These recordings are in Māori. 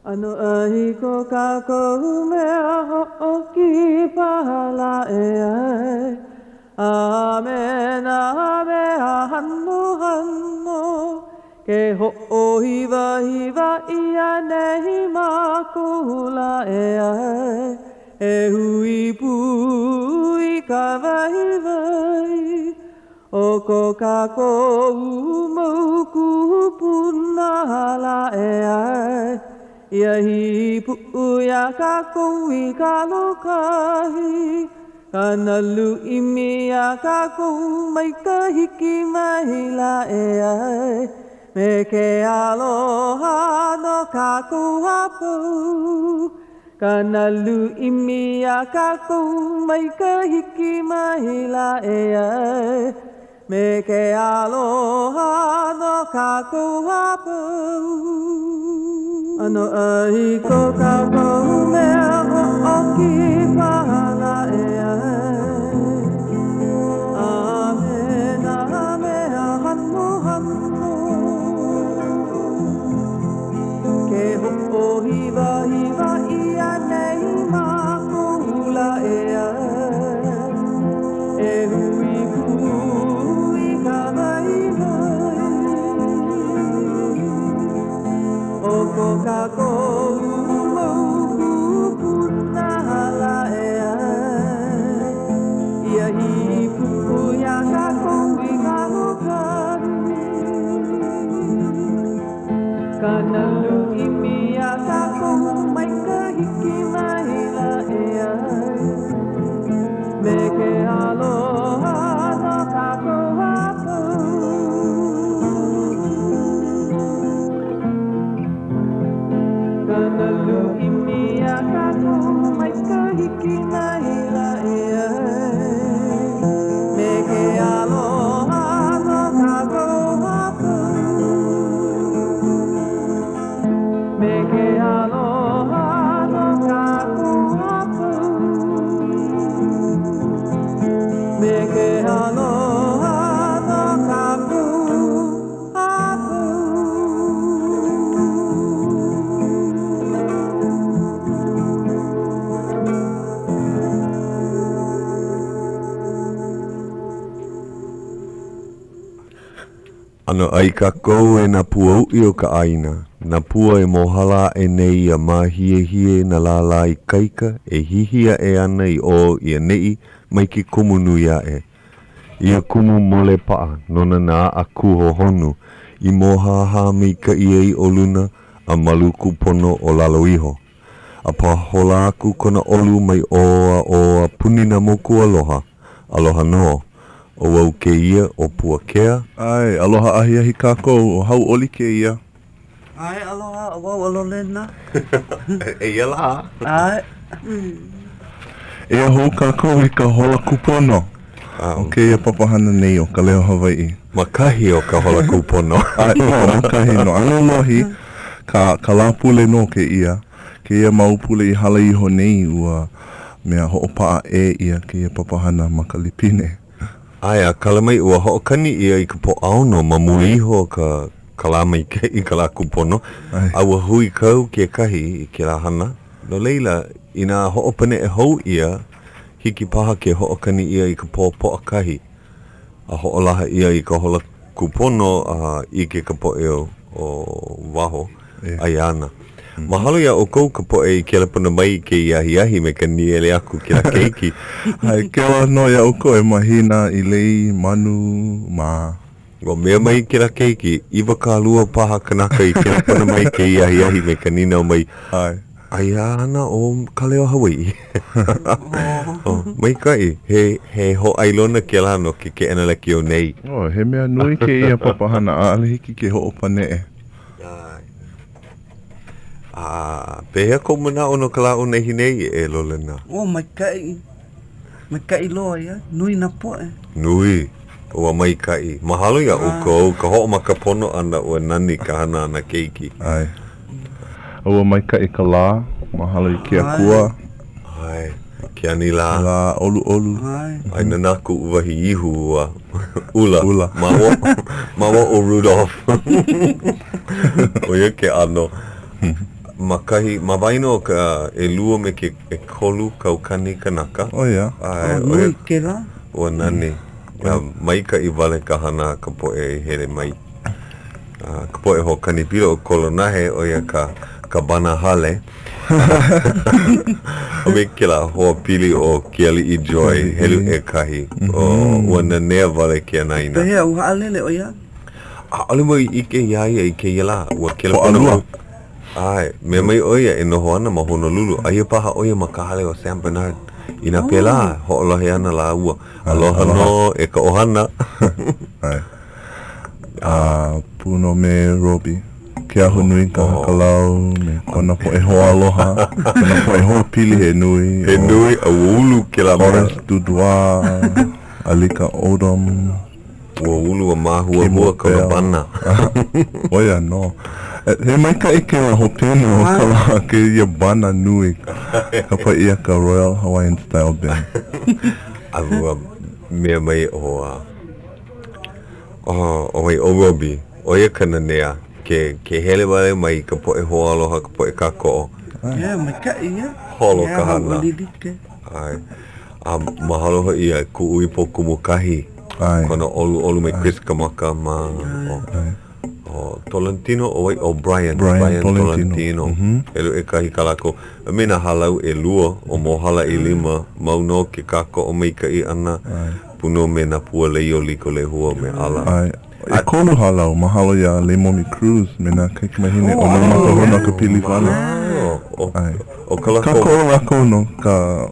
Ano ahi ko kako mea ho'oki pahala e ai. Amen, amen, hanno, hanno. Ke ho'ohiva, hiva, ia nehi makula e ai. E hui pui ka vai vai. O ko kako umauku punala e ai. Ia hi pu'uia ka koui ka lokahi. Kana lu'i mia ka kou mai ka hiki mai la e ai. Me ke aloha no ka kou hapau. Kana lu'i mia ka kou mai ka hiki mai la e ai. Me ke aloha no ka kou hapau. Ano ai ko ka kou mea ho'oki pahala e ai. Amen, amen, hanno, hanno. Ke ho'ohiva, hiva, ia nei makula e ai. E hui hui ka vai vai. O ko ka kou mauku punahala e ai. Ia hi pu'uia ka koui ka lokahi. Kana lu'i mia ka kou mai ka hiki mai la e ai. Me ke aloha no ka kou hapau. Kana lu'i mia ka kou mai ka hiki mai la e ai. Me ke aloha no ka kou hapau. Me ke aloha no ka kou hapau. Me ke aloha no ka kou hapau. Ano ai kako e na pua ui o ka aina. Na pua e mohala e nei a mahie hie na lala i kaika e hihia e ana i o ia nei mai ki kumu nui a e. Ia kumu mole paa nona na a kuho honu i moha ha mi ka ia i oluna a maluku pono o lalo iho. A pa hola aku kona olu mai oa punina moku aloha. Aloha no. O au ke ia o Puakea. Ai, aloha ahi ahi kākou o Hau'oli ke ia. Ai, aloha, wau alolena. E ia la. Ai. E aho kākou i ka hola kupono. O ke ia papahana nei o Ka Leo Hawaiʻi. Makahi o ka hola kupono. Ai, makahi no. Ano lohi, ka lapule no ke ia. Ke ia maupule i hala iho nei ua mea ho'opaa e ia ke ia papahana makalipine. Aia, kalamai ua ho'okani ia i ka po aono ma muiho ka kalamai ke i ka la kupono. Aua hui kau ke kahi i ke la hana. No leila, ina ho'opane e hou ia, hiki paha ke ho'okani ia i ka po akahi. A ho'olaha ia i ka hola kupono i ke ka po eo o waho, aiana. Mahalo ia o kou ka po e ke lapana mai ke iahi me ka niele aku ke la keiki. Ai, ke la no ia o kou e mahina i lei manu ma. O mea mai ke la keiki, iwa ka lua paha kanaka i ke lapana mai ke iahi me ka ninau mai. Ai. Aiana o Ka Leo Hawaiʻi. Mai kai, he ho ailona ke lano ke enaleki o nei. He mea nui ke ia papahana a ale hiki ke ho'opane e. Pehea ko mana ono ka la o nehi nei e lolena. Mai kai loa ia, nui na poe. Nui, o mai kai. Mahalo ia o kou, ka ho'o maka pono ana o nani ka hana ana keiki. Ai. Ua mai kai ka la, mahalo i ke akua. Ai, ke ani la. La olu. Ai nanaku uwahi ihu ula. Mawa o Rudolph. O ia ke ano. Makahi, mawaino ka e lua me ke e kolu kaukani kanaka. Oh, yeah. Nui ke la. O nani. Mai ka I wale ka hana ka po e here mai. Ka po e ho kanipira o kolonahe o ia ka bana hale. O me ke la hoa pili o Kiali I Joy, helu e kahi. O ua nanea wale ke anaina. Pehea u haalele o ia. Ole mo I ke iaia I ke iala. Ua ke la Po alua. Ai, me mai oia e noho ana ma Honolulu. Aia paha oia ma ka hale o San Bernard. Ina pela, ho'olahe ana la ua. Aloha no, e ka ohana. Ai. Puno me Robbie. Ke ahu nui ka hakalau, me kona po e hoa aloha. Kona po e hoa pili he nui. He nui, a ulu ke la Orange Dudua, Alika Odom. Ua ulu a mahua mua ka bana. Oia, no. He mai ka ike a hopena o ka la ke ia bana nui. Ka pa ia ka Royal Hawaiian Style Band. Avua mea mai o mai o Robbie. Oia ka nanea. Ke hele wale mai ka po e hoa aloha, ka po e kako. Ia, mai ka ia. Holo ka hana. Ia, lilike. Ai. Mahalo ho ia ku ui po kumukahi. Ai. Kona olu mai Chris Kamaka ma o Tolentino o Brian Tolentino. Elu e kahi kalako. Mena halau e lua o mohala I lima mauno ke kako o mai kai ana. Puno me na pua leo liko le hua me ala. Ai. E kolu halau, mahalo ia Leimomi Cruz, me na kaikimahine o na makahona ka pili wale. Ai. O kalako. Kako o lako no ka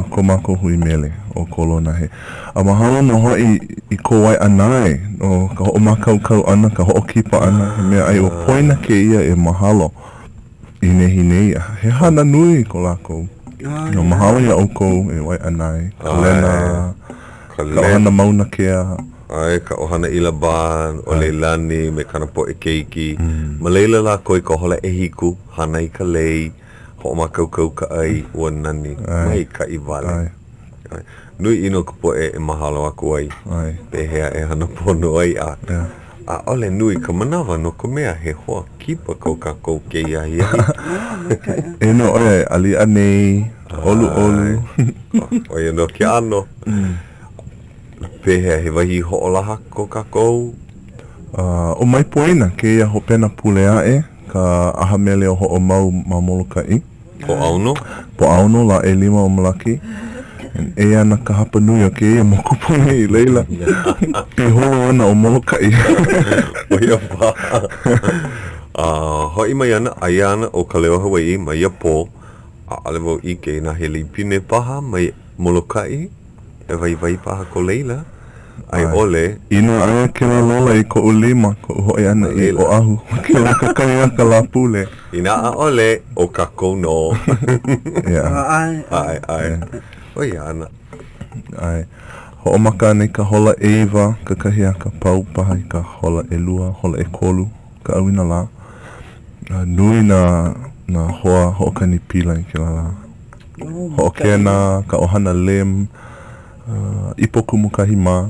komako hui mele o kolona he. A mahalo no hoi I ko wai anai, o ka ho makaukau ana, ka ho kipa ana, he mea ai o poina ke ia e mahalo I nehi ia. He hana nui ko lako. No mahalo ia o ko e wai anai, ka lena, ka ohana mauna kea. Ai, ka ohana ila ban, o leilani, me kana po e keiki. Ma leila la koi ka hola e hiku, hana I ka lei, ho ma kaukau ka ai, ua nani, mai ka I wale. Nui ino ka po e mahalo aku ai. Pehea e hana pono ai a. A ole nui ka manawa no ka mea he hoa kipa kau kako ke ia ia. E no oe, ali anei, olu. Oe no ki ano. Pehea he wahi ho'olaha ko kako. O mai poina ke ia hopena pulea e, ka aha mele o ho'o mau ma Molokai. Po auno? Po auno la e lima o Malaki. E ana ka hapa nui o ke ia mokupone I leila. E holo ana o Molokai. Oia pa. Hoi mai ana, ai ana o Ka Leo Hawaiʻi mai ia po. A alewo ike na he lipine paha mai Molokai. E vai paha ko leila. Ai ole. Ino aya ke la lola I ko ulima, ko hoi ana I o ahu. Ke la kakai ka la pule. Ina a ole o kako no. Ai. Oi ana. Ai. Ho'omaka nei ka hola Eva, ka kahi a ka pau paha I ka hola e lua, hola e kolu, ka awina la. Nui na hoa ho'okani pila I ke la la. Ho'okena, ka ohana lem, ipoku mukahi ma.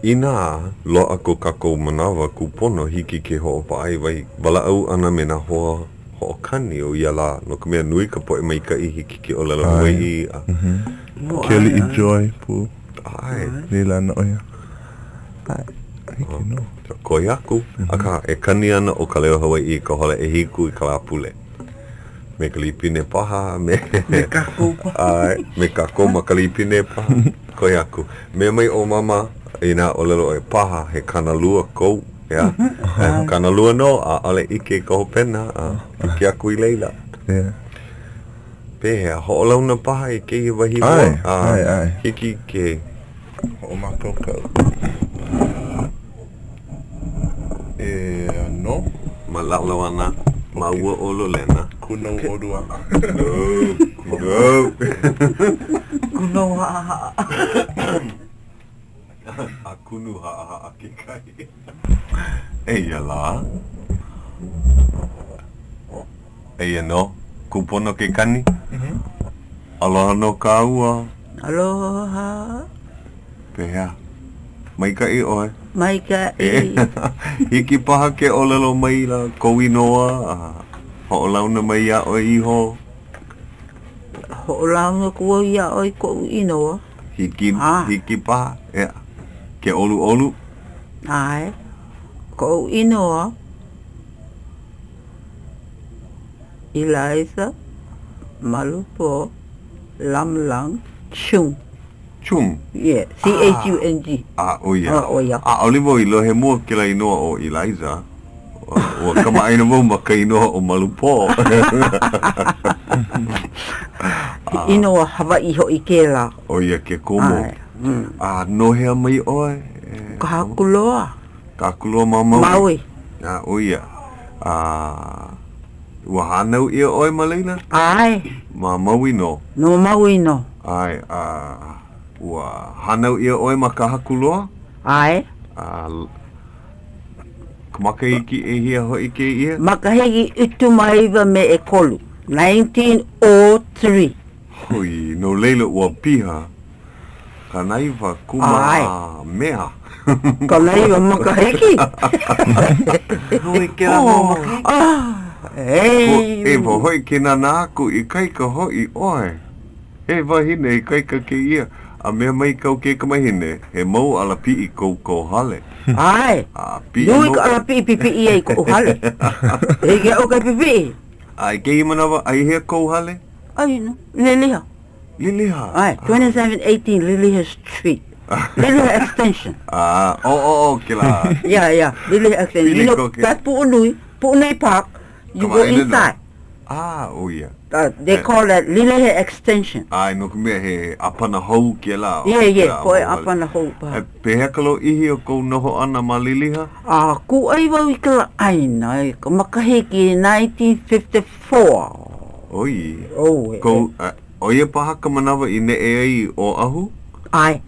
Ina loa ko kako manawa ku pono hiki ke ho'opa ai vai wala au ana me na hoa ho'okani o ia la no ka mea nui ka po e mai ka I hiki ke o lala Hawaiʻi. Kelly I Joy pu. Ai. Leila na oia. Ai. Hiki no. Koi aku. Aka e kani ana o Ka Leo Hawaiʻi ka hola e hiku I ka la pule. Me ka lipine paha, me kako paha. Ai, me kako ma ka lipine paha. Koi aku. Me mai o mama, ina o lelo e paha, he kanalua kou, ya. Kanalua no, a ole ike ka hopena, hiki aku I leila. Pehea, ho'olauna paha I ke wahi hoa. Ai. Hiki ke. Ho'omakau. No. Ma laulau ana, ma ua olo lena. Kunau odua. No. Kuno ha'a. A kunu ha'a ke kai. Eia la. Eia no. Kupono ke kani. Aloha no ka ua. Aloha. Pehea. Mai ka I oe. Mai ka Hiki paha ke olelo mai la kou inoa. Ho'olauna mai ia o iho. Ho'olauna kua ia oi ko inoa. Hiki paha. Ke olu. Ai. Ko inoa. Eliza. Malupo. Lamlang. Chung. Chung. Yeah. C-H-U-N-G. Oia. Oia. Olivo ilo he mua ke la inoa o Eliza. Ua kamaina mo maka inoa o Malupo. Inoa Hawaiʻi hoʻi ke la. Oia ke komo. Nohea mai oe. Kahakuloa. Kahakuloa Maui. Maui. Oia. Ua hanau ia oe Malaina? Ai. Maui no. No Maui no. Ai, ua hanau ia oe ma kahakuloa? Ai. Makaiki e hia hoi ke ia? Makahegi utumaiva me e kolu. 1903. Hui, no leila ua piha. Kanaiva kuma mea. Kanaiva makahegi. Hui ke la mo makahegi. E wa hoi ke nana aku I kaika hoi oe. E wahine I kaika ke ia. A mea mai kau ke kamahine. He mau ala pi I kou hale. Ai. Nui ka ala pi pipi I kou hale. E ke o kai pipi. Ai ke imanawa ai hea kou hale? Ai no. Liliha. Liliha? Ai. 2718 Liliha Street. Liliha Extension. Ke la. Yeah. Liliha Extension. You know, that's Pu'unui Park. You go inside. Oh yeah. They call that Liliha Extension. Ai, no kumea he apana hou ke la. Yeah. Koe apana hou pa. Pehea kalo ihi o kou noho ana ma Liliha? Ku ai wau I kala aina. Ka makaheki 1954. Oi. Kou. Oia paha ka manawa I ne e ai o ahu? Ai.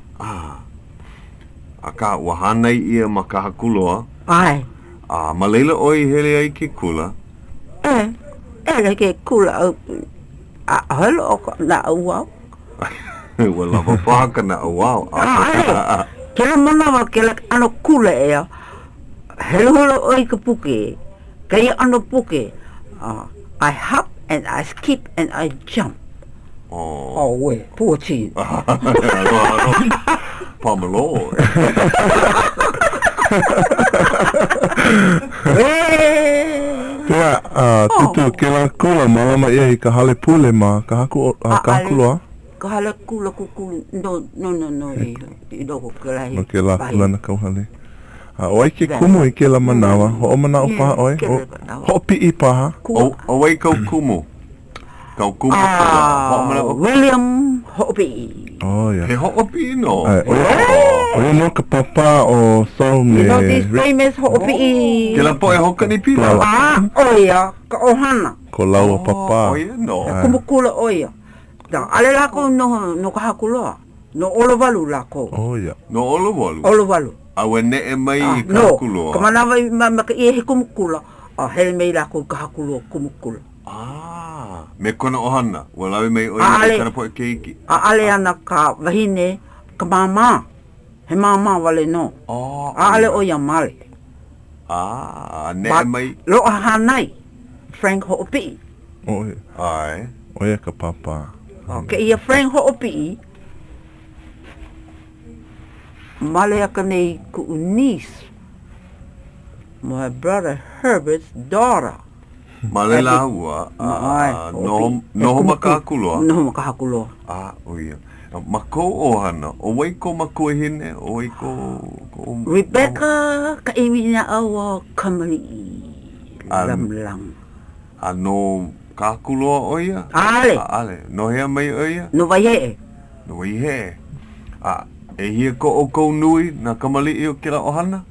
Aka wahanai ia ma kahakuloa? Ai. Ma leila oi hele ai ke kula? Ele ke kula halo o na uau. Wala paha ka na uau. Kela manawa kela ano kula ea. Helo oi ka puke. Kaya ano puke. I hop and I skip and I jump. We, poor chi. Pamelo. Tutu, ke la kula malama ia I ka hale pule ma kahakuloa? Ka hale kula kukulu. No. I doko ke la No ke la kula na kauhale. Oi ke kumu I ke la manawa. Ho o manao paha oi? Ho pi I paha? Oi kau kumu. Kau kumu. William Hopi. Yeah. He Hopi no. Oia no ka papa o sau me. You know this famous Hopi. Ke la po e hoka ni pila. Oia, ka ohana. Ko laua papa. Oia no. Kumukula oia. Ale lako no kahakuloa. No olovalu lako. Oia. No olovalu? Olovalu. Awe ne e mai I kahakuloa? No, kamanawa maka I he kumukula. Hele mei lako kahakuloa kumukula. Me kona ohana, walawe mai oi me kana po e keiki. Ale ana ka wahine, ka mama. He mama wale no. Ale oia male. Ne e mai. Loa hanai. Frank Ho'opi. Oia. Ai. Oia ka papa. Ke ia Frank Ho'opi. Male aka nei ku niece. My brother Herbert's daughter. Malela ua, noho makahakuloa? Noho makahakuloa. Oia. Mako ohana, o wai ko mako e hine, o wai ko... Rebecca ka imina awa kamali lamlang. No kahakuloa oia? Ale. No hea mai oia? No waihe. No waihe. E hia ko o kou nui na kamali I o kira ohana?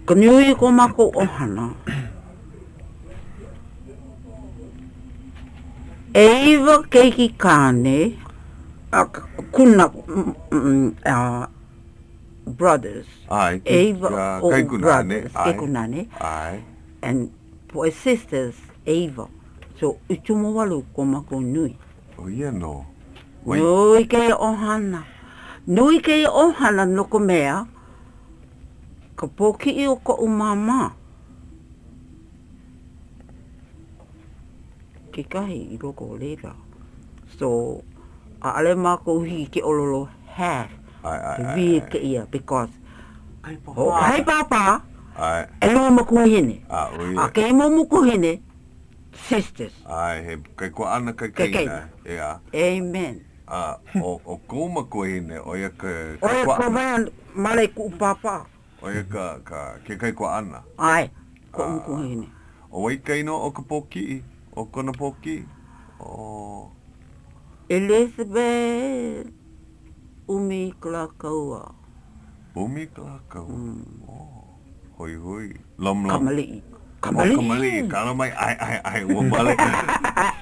Ka nui ko mako ohana. Eva keiki kane, kuna brothers. Eva brothers, Kekunane. And for his sisters, Eva. So utumo walu ko mako nui. Oia no. Nui ke ohana. Nui ke ohana no ko mea. Ka pōki'i o ko umama. Ke kahi I loko o leila. So, ale mākou hi ke ololo half. Ke vi ke ia, because hai papa, e loa makuhine. A ke mo mukuhine, sisters. Ai, he kai ko ana kai kaina. Yeah. Amen. O ko makuhine, o ia ka Oia ko man male ku papa. o ia ka ke kai ko ana. Ai, ko mukuhine. O wai kaino o ka poki, o kona poki. O Elizabeth Umi Klakaua. Umi Klakau. Hoi hoi. Lom. Kamali'i. Kamali. Kala mai ai. Ua male.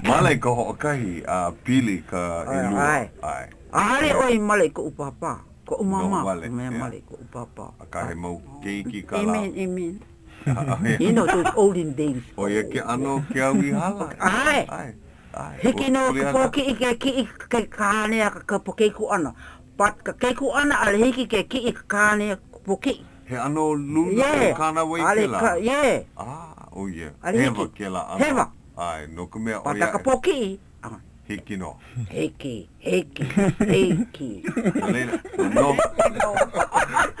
Male ka ho'okahi pili ka ilua. Ai. Ahare oi male ko upapa. Ko umama. No male, Mea yeah. male ko upapa. Akahe mau keiki ka la. Amen. You know those olden days. O ia ke ano ke awi hala. Ai. Hiki no ka poki I ke kānea ka poki ku ana. But ka ke ku ana ale hiki ke ki ka kānea poki. He ano luna o kāna wai ke la. Yeah. Oh yeah. Ale Hewa hiki. ke la ana. Hewa. Ai, no ka mea o But ia. ka poki. Hiki no. Hiki. Leila,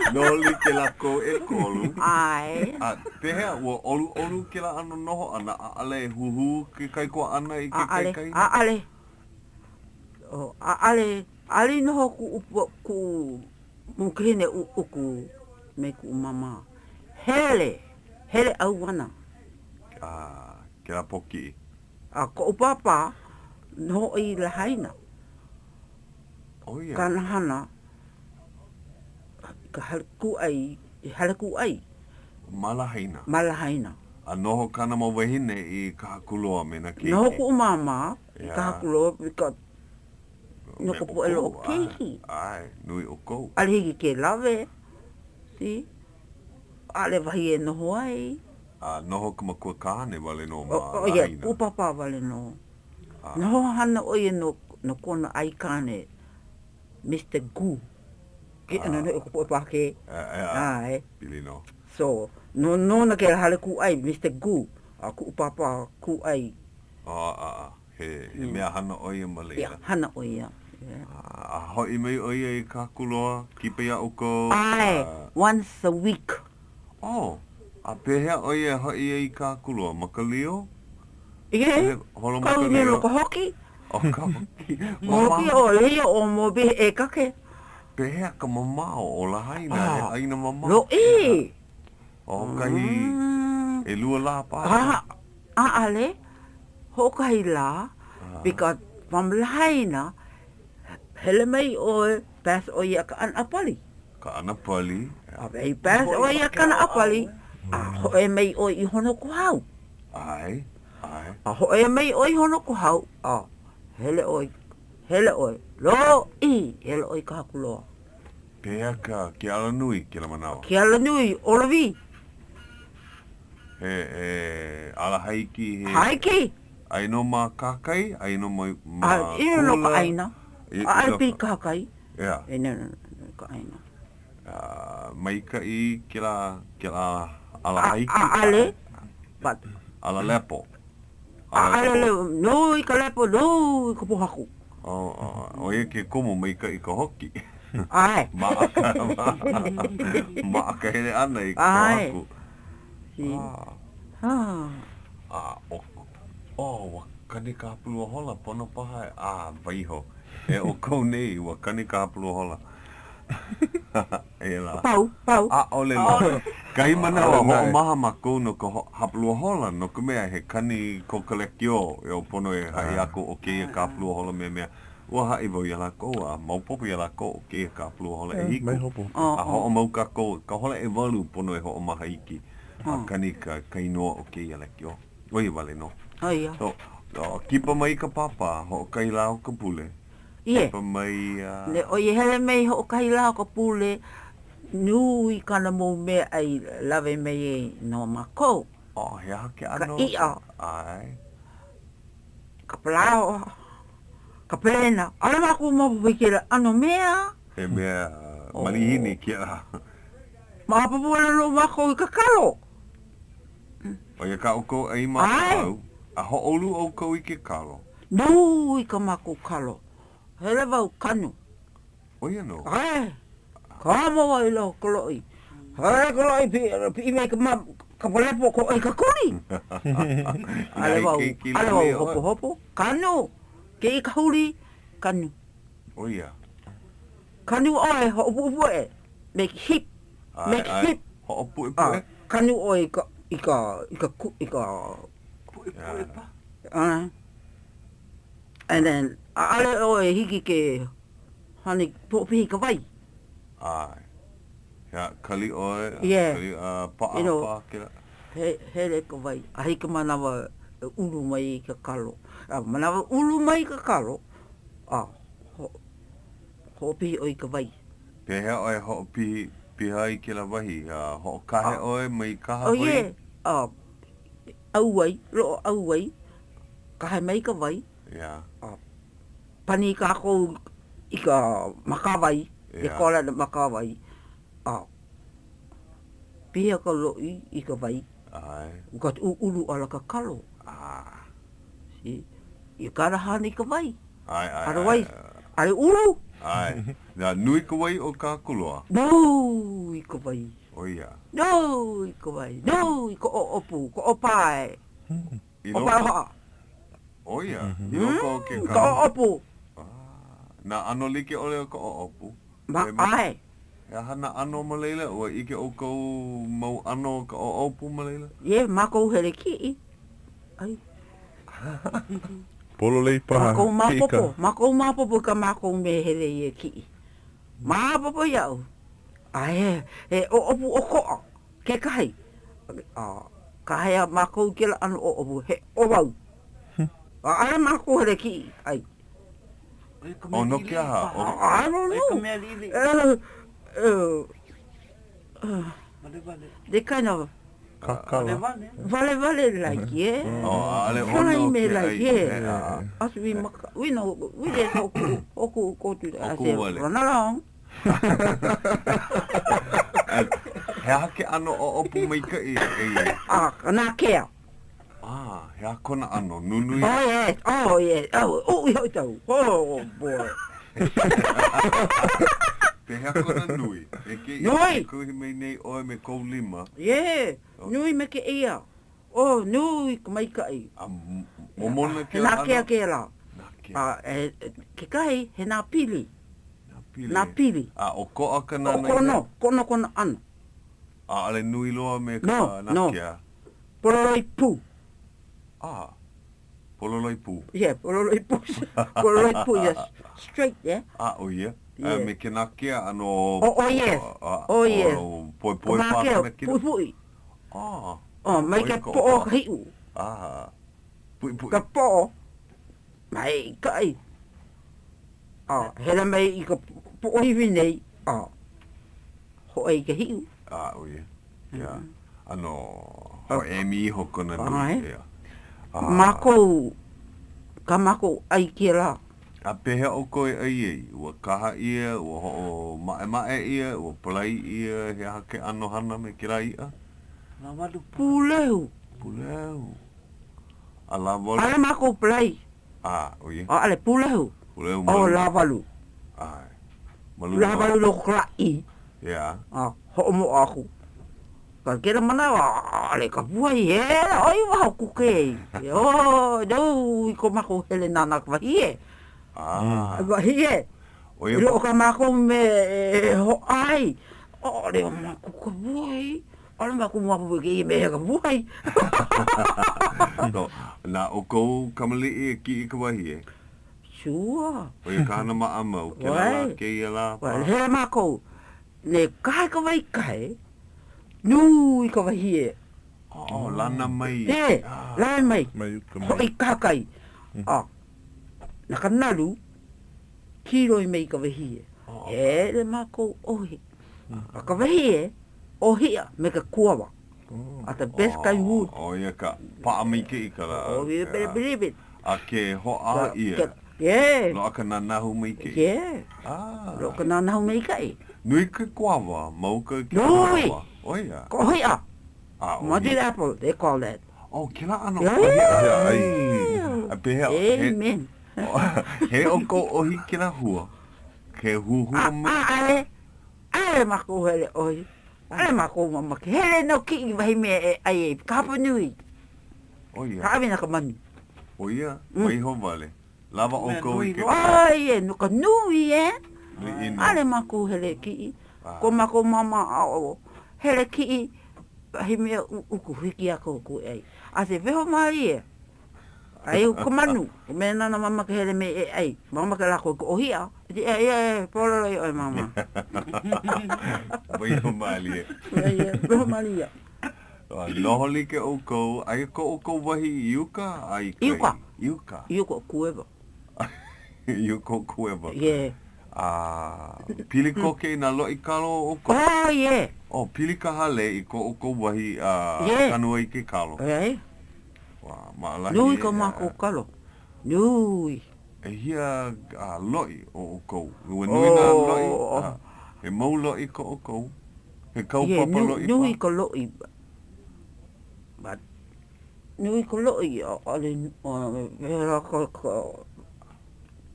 no li ke la ko e kolu. Ai. Pehea, ua olu ke la ano noho ana, ale huhu ke kai ko ana I ke kai kai. Ale. O, ale noho ku mukine uku me ku mama. Hele au wana. Ke la poki. Ko upapa no I lahaina. Oh yeah. Kana hana ka halaku ai malahaina Noho kana mau wahine I ka hakuloa me na keiki. no ku mama Yeah. ka hakulo because no ko po elo keiki Ai, nui o kou. ale hiki ke lave si ale vahi e noho ai Noho ka makua kāne wale no ma o ia lahaina. upapa vale no noho hana oie no kona ai kane Mr. Gu. Ke ana no ko pa ke. Ai. Pili no. So, no na ke hale ku ai Mr. Gu. Aku papa ku ai. He mea hana oia ma Ya, leila. hana oia. Hoi mei oia I ka kuloa, kipa ia uko. Ai, once a week. Oh, a pehea oia hoi I ka kuloa, Ka Leo? Ie. Holo Ka Ka Leo Leo. ko hoki. O ka hoki. Hoki o leo o mo be e kake. Pehea ka mamao o lahaina, he aina mamao. Lo e. O kahi e lua la pa. Ale. Ho kai la. Because from lahaina hele mai o pas o ia ka an apali. Ka ana pali. Ai pas o ia ka an apali. Ho e mai o I hono ko hau. Ai. Ho e mai o I hono ko hau. Hele oi. Lo I. Hele oi ka hakuloa. Pehea ka ke ala nui ke la manawa. Ki ala nui, olavi. Ala haiki he. Haiki. Ai no ma kakai, ai no ma Ino no ka aina. Alpi ka. kakai. Yeah. No ka aina. Mai ka I ke la ala haiki. Ale. But. Ala lepo. Ale le. No I ka lepo. No I ka pohaku. O ia ke komo mai ka I ka hoki. Ai. Maaka hele ana I ka Ai. haku. Wa kani ka hapulua hola pono paha. Vaiho. O kou nei wa kani ka hapulua hola. Pau. Ole la. Kai mana wa ho maha mako no ka hapulua hola no ka mea he kani ko kolekio o pono e hai ako o ke ka hapulua hola mea. Ua hai wau ia la ko maupopo ia la ko o ke ka hapulua hola e hiku. Mai hopo. Ho o mau ka ko ka hola e walu pono e ho o maha iki. Kani ka kainoa o ke ia lekio. Oi wale no. Ai. Kipa mai ka papa ho kai lao ka pule. Ie. Kipa mai Le o ye hele mei ho kai la ko pule. Nui kana mo me ai lave mei e no mako. he hake ano. Ka ia. Ai. Ka plao. Ka plena. Ala mako mo pukira ano mea. He mea malihini kia. Maapapu ana no mako I ka kalo. O ia ka oko ai mākau. A ho'olu o kou I ke kalo. Nui ka mako kalo. Hele wau kanu. O ia no. Ai. Ka mawa I lo koloi. Hele koloi pi me ka palepo ko ai ka kuri. Ale wau hopo. Kanu. Ke I ka huri. Kanu. O ia. Kanu oe ho'opu e. Make hip. Make hip. Ho'opu e. Kanu oe ika and then ale oe hiki ke hani popi ka vai. Ai. Ya kali oe. Yeah. Kali pa'a kira. Hele ka vai. Ahi ka manawa ulu mai ka kalo. Manawa ulu mai ka kalo. Ho'opi oe ka vai. Pehea oe ho'opi piha I ke la wahi. Ho'okahe oe mai kaha hoi. Yeah. Auai. Ro'o auai. Kahe mai ka vai. Yeah. Pani ka ako I ka makawai. Ke kola na makawai. Pia ka loi I ka vai. Ai. Uka ulu ala ka kalo. Si. I kara hani ka vai. Ai. Arawai. Ale ulu. Ai. Nā nui ka wai o ka kuloa. No I ka vai. O ia. No I ka vai. No I ka opu. Ka opae. Opae haa. O ia. I loko o ke Ka opu. Nā ano like ole o ka opu. Ai. Ia hana ano maleila o ike o kou mau ano ka opu maleila. Ye mako hele ki. Ai. Polo lei paha. Mako mapopo ka mako me hele ye ki. Mapopo iau. Ai opu o ko'a. Ke kai. Kai a mako ke la ano opu. He o wau. Ai mako hele ki. Ai. O no kia ha. I don't know. They kind of vale like yeah. Ale Fly me like yeah. As we know we get oku go to the run along. He hake ano o opu mai ka I. Na kia. He kona ano nunui. Oh yes. Oh boy. Pehea kona nui. Nui. Kuhi mei nei oe me kou lima. Yeah. Nui me ke ia. Oh, nui ka mai kai. Momona ke la. Nā kia la. Ke kai he nā pili. Nā pili. O ko'a ka nana. Kono ana. Ale nui loa me ka nā kia. Pololoi pū. Pololoi pū. Yeah, pololoi pū. Pololoi pū, yes. Straight, yeah. O ia. Me ke nā kia ano... yes. Yes. Poi pākana kina. Pui. Mai ka po'o ka hiu. Pui. Ka po'o. Mai kai. Hela mai I ka po'o hiwi nei. Ho'ei ka hiu. O ia. Ia. Ano... Ho mi hoko na nui. Mako... Ka mako ai kia la. A pehea o koe ai ua kaha ia, ua ho'o mae ia, ua palai ia, he hake ano hana me kira ia. Puleu. A la walu. Ale mako palai. O ia. Ale puleu. Puleu malu. O la walu. Ai. Malu. La walu lo krai. Ia. Ho'o mo aku. Ka kira mana ale ka buai oi wa kuke. Do ko mako hele nanak wa hie. Wa hie. Lo ka mako me ho ai. Le mako ka buai. Ole mako mo bu ke me ka buai. Na o ko kamali ki ka wa hie. Sure. O ia ka hana maama o ke la ke ia la. Wa he mako. Ne kai ka vai kai. Nui ka wahie. Lana mai. Lana mai. Hoi kakai. Naka nalu, kiroi mei ka wahie. Le mako ohi. Ka wahie, ohia me ka kuawa. At the best kai wood. Ia ka paa mai ke I ka la. You better believe it. A ke ho'a ia. Yeah. Loa ka nanahu mai ke. Yeah. Lo ka nanahu mai kai. Nui ke kuawa, mau ka ke Nui. kuawa. Oia. Ko hoi a. Ah, Mother apple, they call that. Oh, kila ano. Yeah. A pehe, Amen. he o ko ohi kila hua. Ke huhua mo. Ale mako hele oi. Ale mako mama ke hele no ki vai me ai kapa nui. Oia. Ka na ka mani. Oia, mai ho vale. Lava o ko i ke. Ai, no ka nui Ni ino. Ale mako hele ki. Ko mako mama o hele ki. He me uku hiki ako ku ai. A se veho mai e. Ai ko manu. Me nana mama ke hele me ai. Mama ke la ko ohia. Polo oi mama. Mai ho mali e. Veho mai e. Loholi ke o ko, ai ko o ko wahi iuka ai kai. Iuka. Iuka kueva. Iuka kueva. Yeah. Pili ko ke na lo i kalo o ko. Oh, yeah. Oh, pili ka hale i ko o ko wahi kanua i ke kalo. Eh. Wa, maalahi. Nui ka mako kalo. Nui. E hia loi o ko. Ua nui na loi. He mau loi ko o ko. He kaupapa loi pa. Nui ka loi. But nui ka loi. Ale, vera ka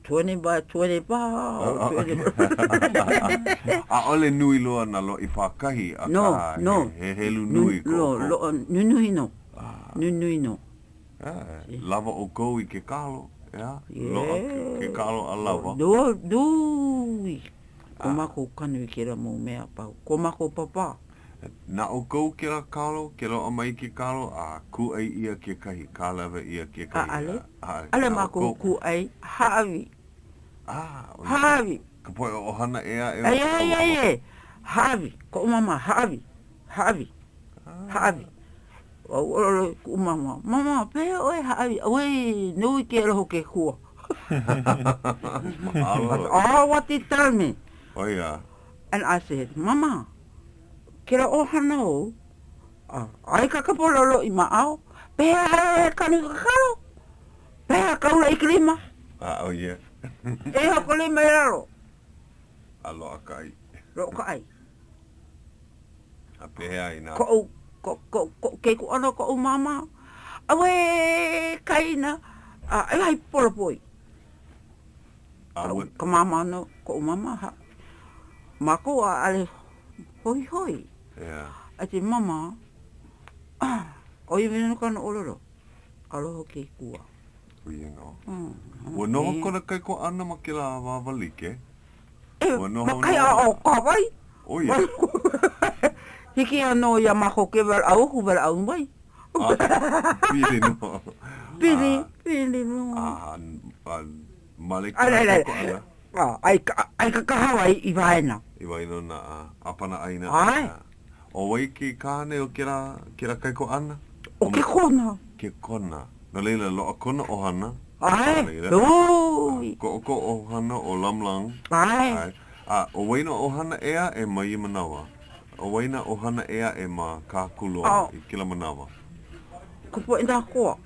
20 by 20 ba. Ole nui loa na loi pakahi. No. He helu nui ko. Nui no. Nui no. Lava o ko i ke kalo. Loa ke kalo a lava. Nui. Ko mako kanu i kera mo mea pau. Ko mako papa. Na o kou ke la kalo, ke loa mai ke kalo, ku ai ia ke kahi, ka lewa ia ke kahi. Ale mako ku ai, hawi. Hawi. Ka poe o hana ea e o Ai. Hawi. Ko mama, hawi. Hawi. Ku mama. Mama, pea oi hawi. Oi, nui ke roho ke kua. What he tell me. Oh, yeah. And I said, Mama, kira ohana o, ai kakapololo i maao, pea kanu kakalo, pea kaula i klima. Oh, yeah. E hako le mai raro. Alo akai. Ro kai. A pehea ina. Ko ke ku ana ko mama. Awe kaina. Ai hai polopoi. Ka mama no ko mama ha. Mako ale hoi. Yeah. Ati mama. Oi vino kana oloro. Aloha ke kua. Uingo. Wa noho kona kai ko ana makila wavalike. Makai o kawai. Oh, yeah. Hiki ano ya mako ke vel au ku vel au mai. Pili no. Pili no. Malik. Ai ka Hawaii i vaina. I vaina na apana aina. Ai. O wai ki kāne o kira kai ko ana? O ke kona. Ke kona. Na leila lo a kona o hana. Ai. Oi. Ko o hana o lamlang. Ai. O waina o hana ea e mai manawa. O waina o hana ea e ma ka kuloa i kila manawa. Ko po ina koa.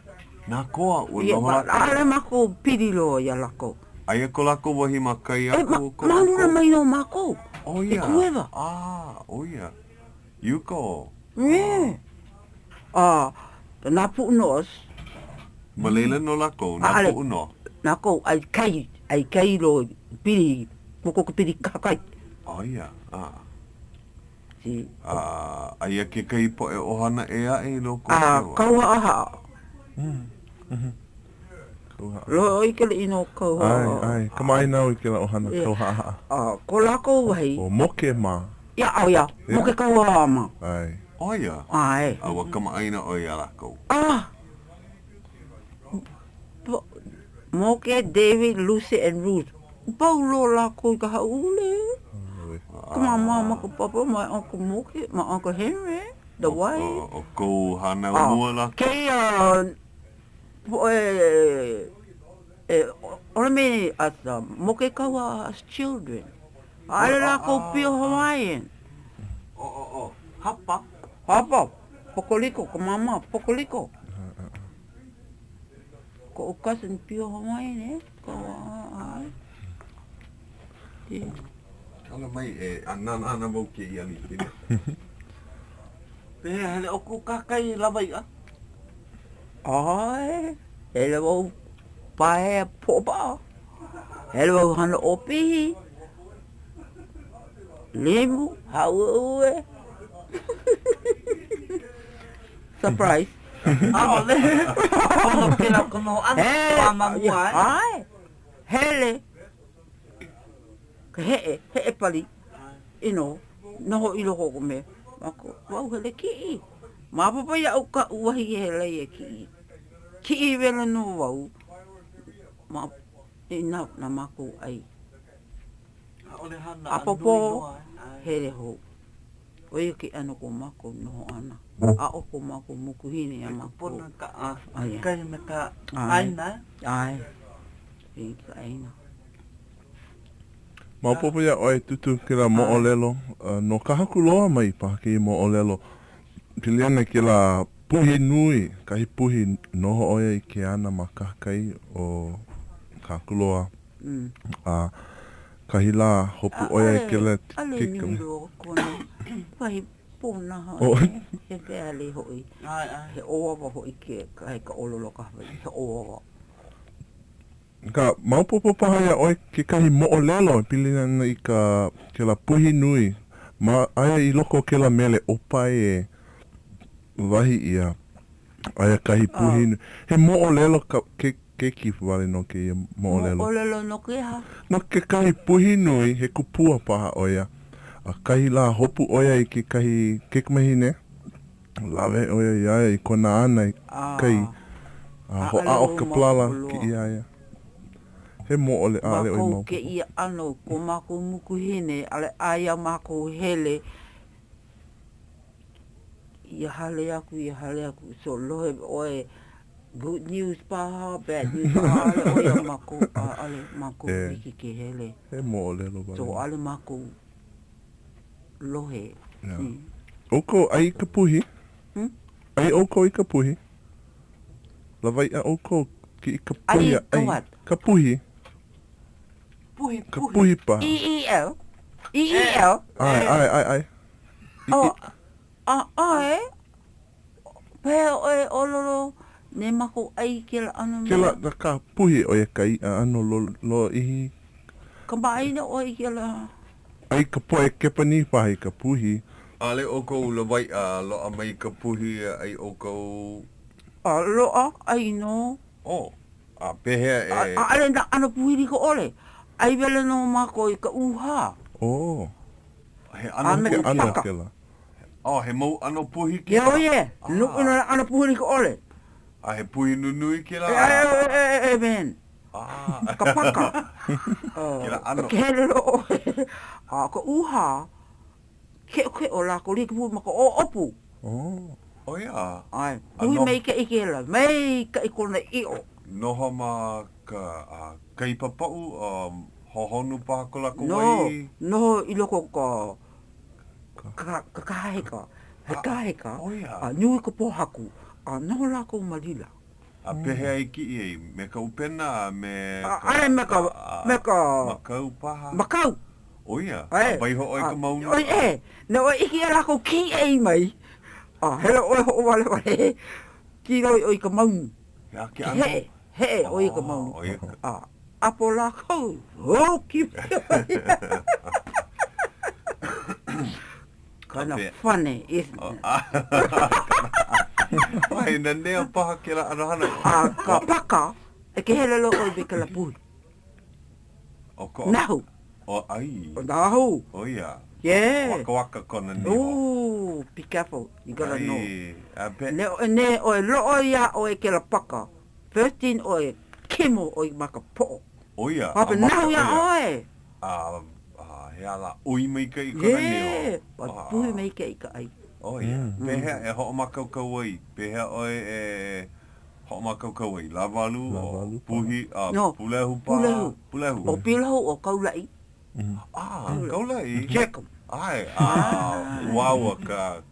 Nā koa o noha. Ale mako pirilo ya lako. Aia ko lako wahi ma kai aku. Maunura mai no mako. Oh, yeah. E kueva. Oh, yeah. Yuko. Yeah. Nā pu nos. Malela no lako, nā pu no. Nā ko, ai kai lo piri, poko piri kakai. Oh, yeah. Si. Aia ke kai po e ohana ea e loko. Kaua aha. Lo i kele ino kaua. Ai, kamai nau i kele ohana kaua aha. Ko lako wahi. O moke ma. Ya, moke kaua ama. Ai. Oh, yeah. Ai. Awa kama aina o ia lako. Moke, David, Lucy, and Ruth. Paulo lako i ka haule. Kuma mama, ko papa, my uncle Moke, my uncle Henry, the wife. O ko hana mua lako. Kei ora me as Moke kawa as children. Ale lako pio Hawaiian. Hapa. Pokoliko, ko mama, pokoliko. Ko o cousin pio Hawaiian ne. Ko ai. Kala mai e ana mau ke i ani pina. Pe hele o ku kakai lawai a. Ai. Ele wau pae popa. Ele wau hana opi. Lemu, haue. Surprise. A ole. Ono kila kono ana pa mamua. Ai. Hele. He pali. Ino, noho ilo hoko me. Mako, wau hele ki. Mapapa ya au ka uahi hele e ki. Ki vela no wau. Ma ina na mako ai. Ole hana. Apopo hele ho. Oia ki ano ko mako noho ana. A o ko mako mukuhine ya mako. Pona ka a. Ai. Kai me ka aina. Ai. I ka aina. Maupopo ia oe tutu ki la mo'olelo. No ka haku loa mai paha ki mo'olelo. Pili ana ki la puhi nui. Kahi puhi noho oia i ke ana ma kakai o ka haku loa. Kahi la hopu oia i ke la Ale kika. nilo kona. Pai pona Oh. ha. He pe ale hoi. Ai ai. He oawa hoi ke kai ka ololo ka hoi. He oawa. Ka maupopo paha ia oe ke kahi mo'olelo. Pili ana i ka ke la puhi nui. Ma aia i loko ke la mele opai e wahi ia. Aia kahi puhi nui. He mo'olelo ka ke kifu wale no ke ia mo'olelo. Mo'olelo no ke ha. No ke kahi puhi nui he kupua paha oia. A kahi la hopu oia i ke kahi kekmahine. Lawe oia i aia i kona ana i kai. Ho a o ka plala ki i aia. He mo'ole ale oi Mako mau. ke ia ano ko mako mukuhine. Ale aia mako hele. Ia hale aku. So lohe oe. Good news paha, bad news paha. Ale oia mako. Ale mako wiki ke hele. He mo'olelo So wale. ale mako lohe. Yeah. Oko ai ka puhi? Ai oko i ka puhi? Lawai a oko ki i ka puhi Ai, ka what? Ka puhi? Puhi Ka puhi pa. EEL? EEL? Ai. Oh, ai. Pea oe ololo ne mako ai ke la ano Ke la na ka puhi o ia kai ano lo ihi. Ka maina oe ke la. Ai ka poe kepani pahi ka puhi. Ale o kou la wai a lo a mai ka puhi ai o kou... Loa, ai no. Oh, a pehea e... Ale na ano puhiri ko ole. Ai vele no mako i ka uha. Oh. He Ana ano Ke ka ana paka. ke la. Oh, he mau ano puhi ki Ye oye, nuku na ano puhiri ko ole. A he puhi nunui ki la... Ben. Ah, Ka paka. Kira ano. Ke hele lo oe. Ka uha. Ke o la ko li ka puhi mako o opu. Oh. oh ia. Ai, hui Ano- mei ka ike la. Mei ka ikona i'o. Noho ma ka kaipapau, hohonu pa ko la No, kuwai. no i loko ka kaheka. He kaheka. oh ia. Nui ka pohaku. Noho la ko malila. A pehea i ki i me ka upena, me... Ai me ka Makau paha. makau. Oh ia. Ai. A baiho oi ka mauna. Oi na oi iki la ko ki ei mai. Hele oi ho wale. Ki oi ka maunu. Ya ki ano. He oi ka maunu. Oh ia. Apo la ko. Oh ki. Kind of Ape. funny, isn't it? Ai, na nea paha ke la ano hana. Ka paka, e ke hele lo oi beka la pui. O ko. Nahu, O ai. nahu, Oh ia. yeah. Waka waka kona ni ho. Ooh, be careful, you gotta know. Ai, a pe... Ne oi lo oi ya oi ke la paka. First thing oi, kimo oi maka po. Oh ia. Papa a maka nahu ya oia. oi. He ala ui mai ka i kona ni ho. Yeah, but pui mei ke ika ai. Oh ia. Pehea e ho makau kauai. Pehea oi e ho makau kauai. Lavalu o Lavalu pa. puhi. No, Pulehu pa. pulehu. Pulehu. O pilahu o kaulai, Kaulai. check 'em. Ai, wawa ka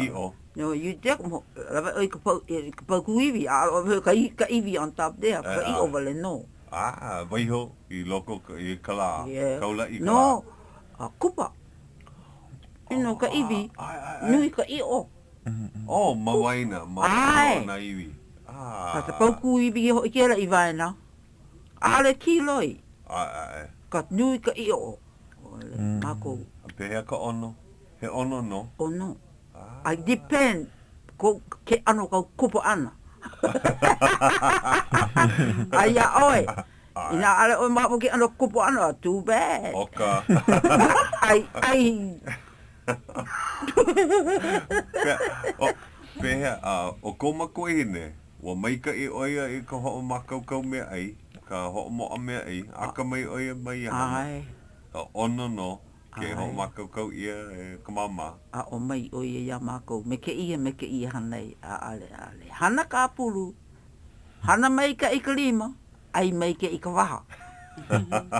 i o. No, you take mo. Lava oi ka kuiwi. Ka iwi on top there. Ka I over le no. Waiho I loko I kala. Yeah. Kaula I kala. No, kupa. Ino ka iwi. Nui ka I o. Oh, mawaina. Ai. Na iwi. Ka pau kuiwi ho I kera I vaina. Ale kiloi. Ka nui ka I o. Mako. Pehea ka ono. He ono no. Ono. I depend ko ke ano ka kupa ana. Ai ya oi. Ina ale oi mapo ke ano kupa ana too bad. Oka. Ai. Pehea o ko mako hine. Wa mai ka I oia I ka ho makau kau mea ai. Ka ho mo mea ai. Aka mai oia mai hana. Ai. Ono no. Ke ho makau kau ia ka mama. O mai o ia mako me ke ia hanei ale. Hana ka pulu. Hana mai ka I ka lima. Ai mai ke I ka waha.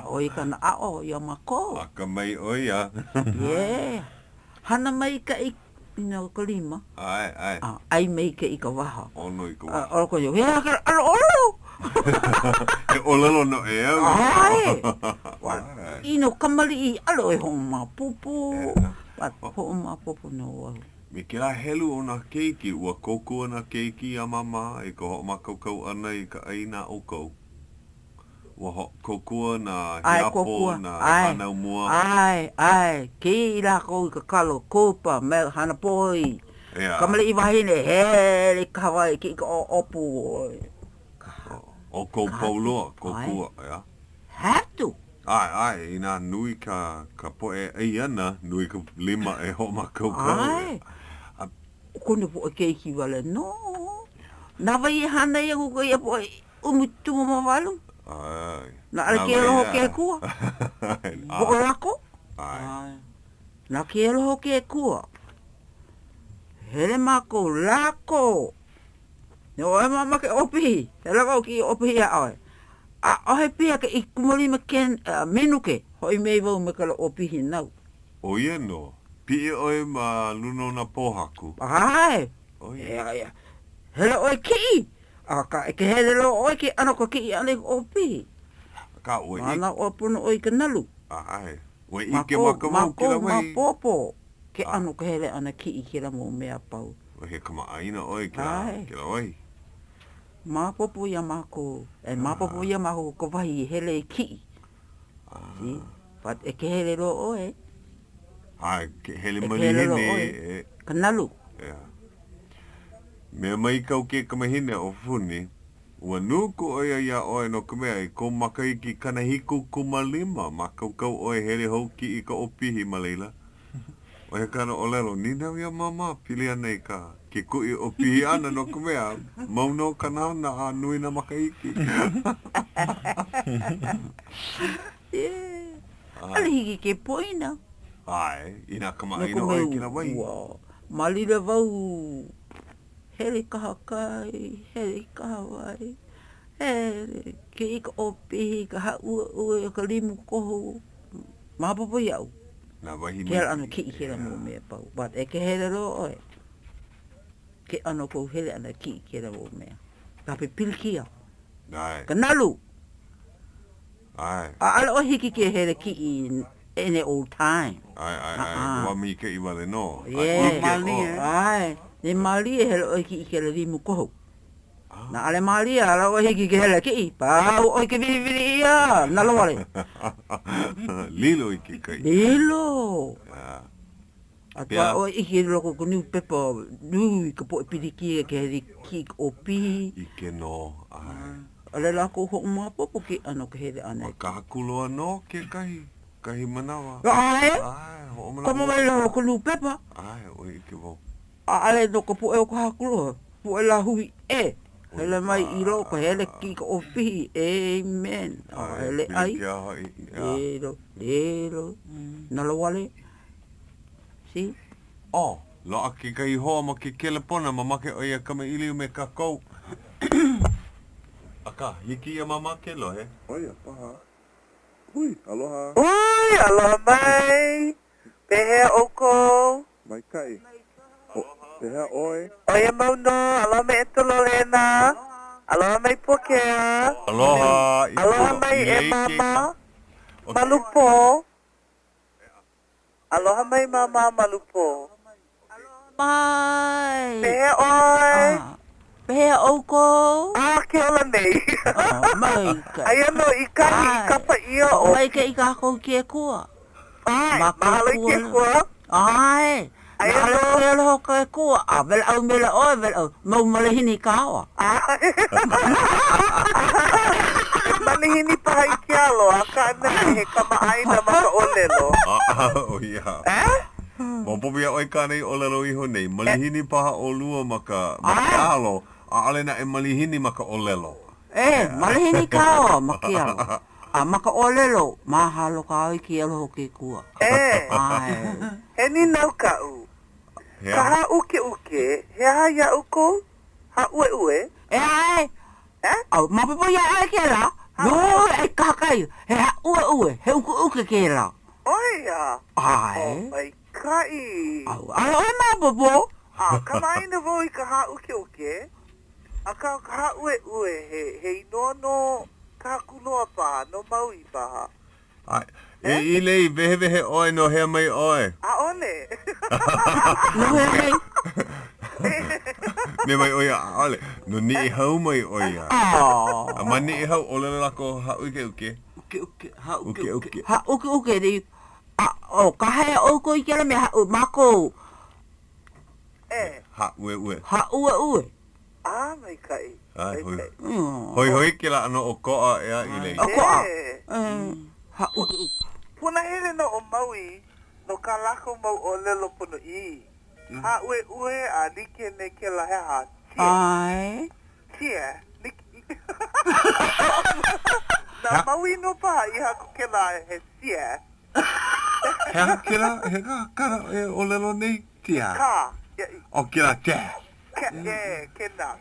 O I ka na o ia mako. Aka mai oia. Yeah. Hana mai ka I ka lima. Ai. Ai mai ke I ka waha. Ono I ka waha. O ko yo. Hea ka alo. E olelo no e au. Ai. Ino kamali I alo e hong ma pupu. Ho ma pupu no. Me ke la helu o na keiki, ua kokua na keiki a mama, e ka ho makaukau ana I ka aina o kou. Ua ho kokua na hiapo na hanau mua. Ai. Ki la ko I ka kalo kupa me hana poi. Kamali I wahine he ka Hawaii ki ka opu. O kou pauloa, kokua, ya. Have to. Ai, ina nui ka poe ei ana, nui ka lima e ho makaukau. Ai. Kone po e keiki wale, no. Nawa I hana I kuka I po umutunga mawalu. Ai. Na ale ke roho ke kua. Boko lako. Ai. Na ke roho ke kua. Hele mako lako. No e mama ke opi. Hele kau ki opi a oi. A ohe pia ke I kumoli me ken menuke. Hoi mei vau me kala opi hinau. O ia no. Pie oe ma luno na pohaku. Ai. Oia. Hele oi ki. Ka ke hele lo oi ke ano ko ki ane opi. Ka oi. Mana opuno oi ke nalu. Ai. Oi ike makamau kila wai. Mapopo. Ke ano ke hele ana ki I kila mo mea pau. O he kama aina oi kila wai. Mapopo ia mako. E mapopo ia mako ko wahi hele ki. But e ke hele lo oi. Ai, ke hele E mani ke hele lo hene. oi. Ka nalu. Mea mai kau ke kamahine o funi. Ua nuku oia ia oe no kumea I ko makai ki kanahiku kumalima. Makau kau oe hele hou ki I ka opihi maleila. O he kana o lelo, nina ia mama pili anei ka. Ke kui opihi ana no kumea. Mauno kanau na a nui na makaiki. Ale hiki ke poina. Ai, ina kama ina oe kina wai. Malira vau. Hele kahakai, hele kahawai. Hele ke I ka opihi, ka haua ka limu koho. Mapopo iau. Na wahi Ke ano ki I kera mo mea pau. But e ke hele ro oe. Ke ano ko hele ana ki I kera mo mea. Ka pe pilkia. Ai. Ka nalu. Ai. Ala o hiki ke hele ki I any old time. Ai. Wa mi ke I wale no. Ai. Ne mali e hele o hiki I kera limu koho. Na ale mali ala o hiki ke hele ki I. Pau o ke viri ia. Nalo wale. Lilo I ke kai. Lilo. Atua o iki loko ko new pepper. Nui ka po piriki ke hele ki opi. Ike no. Ai. Ale lako ho mapopo ki ano ke hele ana. Ka hakuloa no ke kai. Kahi manawa. Ai. Ho manawa. Como vai lo ko new pepper? Ai, o ike vo. Ale no ko po e ko hakulo. Po e la hui e. Hele mai I ro ko hele ki ko opi. Amen. Hele ai. Lelo. Nalo wale. Si? Oh, lo a ke kai hoa ma ke kelepona ma make o ia kama iliu me kakou. Aka, hiki ia mama ke lohe. Oia, paha. Ui, aloha. Oi, aloha mai. Pehe oko. Mai kai. Pehea oi. Oia mauno, aloha me etololena. Aloha mai Puakea. Aloha. Aloha mai e mama. Malupo. Aloha mai mama malupo. Mai. Pehea oi. Pehea oko. Ke ola nei. Mai ka. Ai ano, ikahi, kapa ia o. Mai ka ika ko ke kua. Ai, mahalo i ke kua. Ai. Ai Mahalo ano. ke lo ka kua. Vel au mele oi vel au. Mau malihini kawa. Manihini paha i ke alo, a ka ana he kamaaina maka olelo. O ia. Mopopia oi ka nei olelo iho nei. Malihini paha o lua maka alo. A alena e malihini maka olelo. Malihini kawa makialo. Maka olelo. Mahalo ka ai ki alo ke kua. Ai. He ni nau ka u. Ka ha uke uke, he ha ia uko, ha ue ue. Ai. Au, mapopo ia ai ke la. No, e kakai. He ha ue. He uke ke la. Oia. Ai. Mai kai. Au, ai mapopo. Kamaina vo i ka ha uke uke. A ka ha ue ue, he inono ka kuloa paha, no maui paha. Ai. E ilei vehe oi no hea mai oi. A ole. No he hei. Me mai oia ale. No ni e hau mai oia. A mani e hau olelo lako ha uke uke. Uke. Ha uke di. O ka hea oko i kera me ha mako. Ha ue. Ha ue. Mai kai. Ai hoi ke la ano o koa ea ilei. O koa. Ha uke. Puna hele no o maui, no ka lako mau o lelo pono i. Ha ue a like ne ke la hea ha. Ai. Tia. Na maui no paha i hako ke la he tia. Hea ke la, he kara e olelo nei tia. Ka. O ke la tia. Ke na.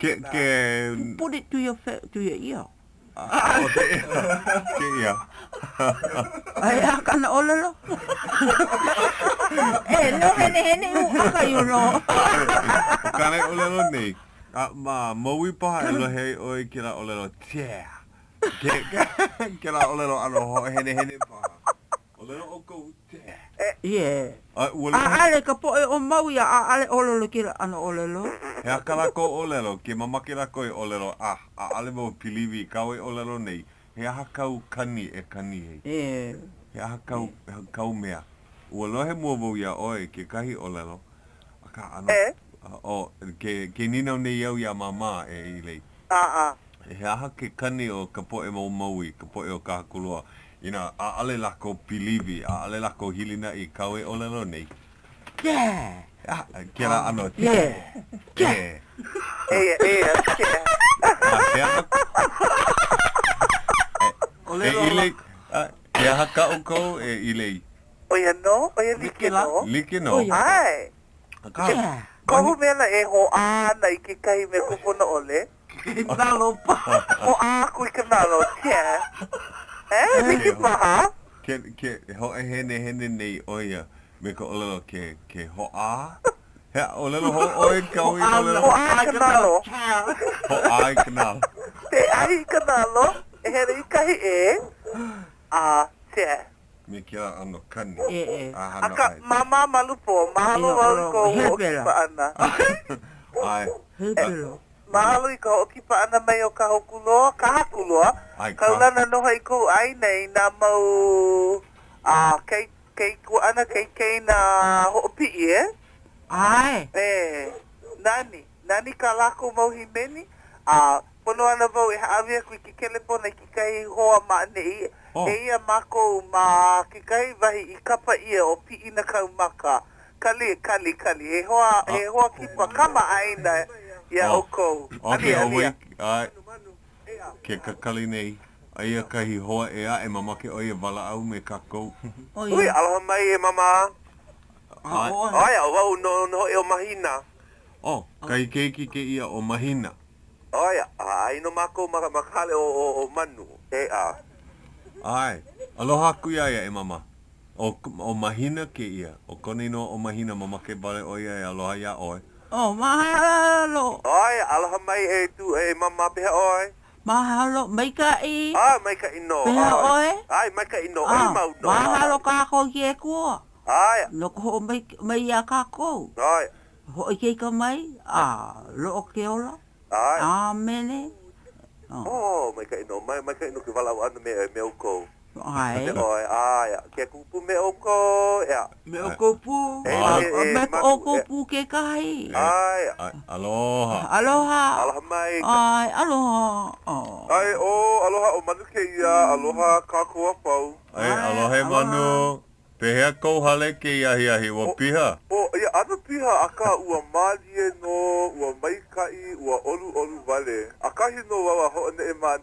Put it to your ear. Ke ia. Ai kana olelo. No hene u aka you know. Kana olelo nei. Maui paha e lohe oi ke la olelo tia. Ke la olelo ano hene paha. Olelo o kou tia. Yeah. Ua Ale ka po e o maui ale olelo ki ano olelo. Hea kala ko olelo, ke mamake la koe olelo, ale mo piliwi kau e olelo nei. Hea hakau kani e kani hei. Hea hakau mea. Ua lohe mua vau ia oe ke kahi olelo. Aka ano, ke ninau nei au ia mama e ilei. Hea hake kani o ka po e mau maui, ka po e o ka hakulua. Ina, ale lako piliwi, ale lako hilina i kau e olelo nei. Yeah. Kera ano. Yeah. E ilei. Kea haka o kou e ilei. Oia no, oia like no. Like no. Ai. Kohu mena e ho ana i ke kai me kupuna ole. Nalo pa. Ho a kui ka nalo, tia. Like paha. Ke ho e hene nei oia. Me ka olelo ke ho a. He olelo ho oi kau i olelo. Ho a ka nalo. Ho ai kanal. Te ai ka nalo. E here i kahi e. Tia. Me kia ano kani. Aka mama malupo. Mahalo wau ko o kipa ana. Ai. Mahalo i ka o kipa ana mai o ka hokuloa. Ka hakuloa. Kaulana noha i kou ai nei na mau. Kei kua ana kei na ho'opi e. Ai. Nani ka lako mau himeni. Pono ana vau e haawea kui ki kelepona i ki kai hoa maane i. E ia mako ma ki kai vahi i kapa ia o pi ina kaumaka. Kali. He hoa kipa kama aina ia o kou. Okay, oi. Ke kakali nei. Aia kahi hoa e a e mamake o ia wala au me kakou. Ui, aloha mai e mama. Oia, wau no e o mahina. Kai keiki ke ia o mahina. Oia, ino mako makale o manu. Ai, aloha kuia ia e mama. O mahina ke ia. O kone no o mahina mamake wale o ia e aloha ia oe. Oh, mahalo. Ai, aloha mai e tu e mama peha oi. Mahalo, mai ka i. Mai ka ino. Peha oi. Ai, mai ka ino. Ai, mau no. Mahalo ka ko ye ko. Ai, Lo ko mai ya ka ko. ai, Ho ke ka mai. Lo ke ola. ai. Amene. Mai ka ino. Mai ka ino ke wala ana me uko. Ai. Oi, ai, ke kupu me uko. Ya. Me o kopu. Me o kopu ke kai. Ai, Aloha. Aloha. aloha mai. Ai, aloha. Ai, aloha o manu ke ia. Aloha ka kua pau. Ai, aloha manu. Pehea kou hale ke iahi wa piha. Ia, ana piha aka ua malie no, ua maikai, ua olu vale. Akahi no wawa ho ne e ma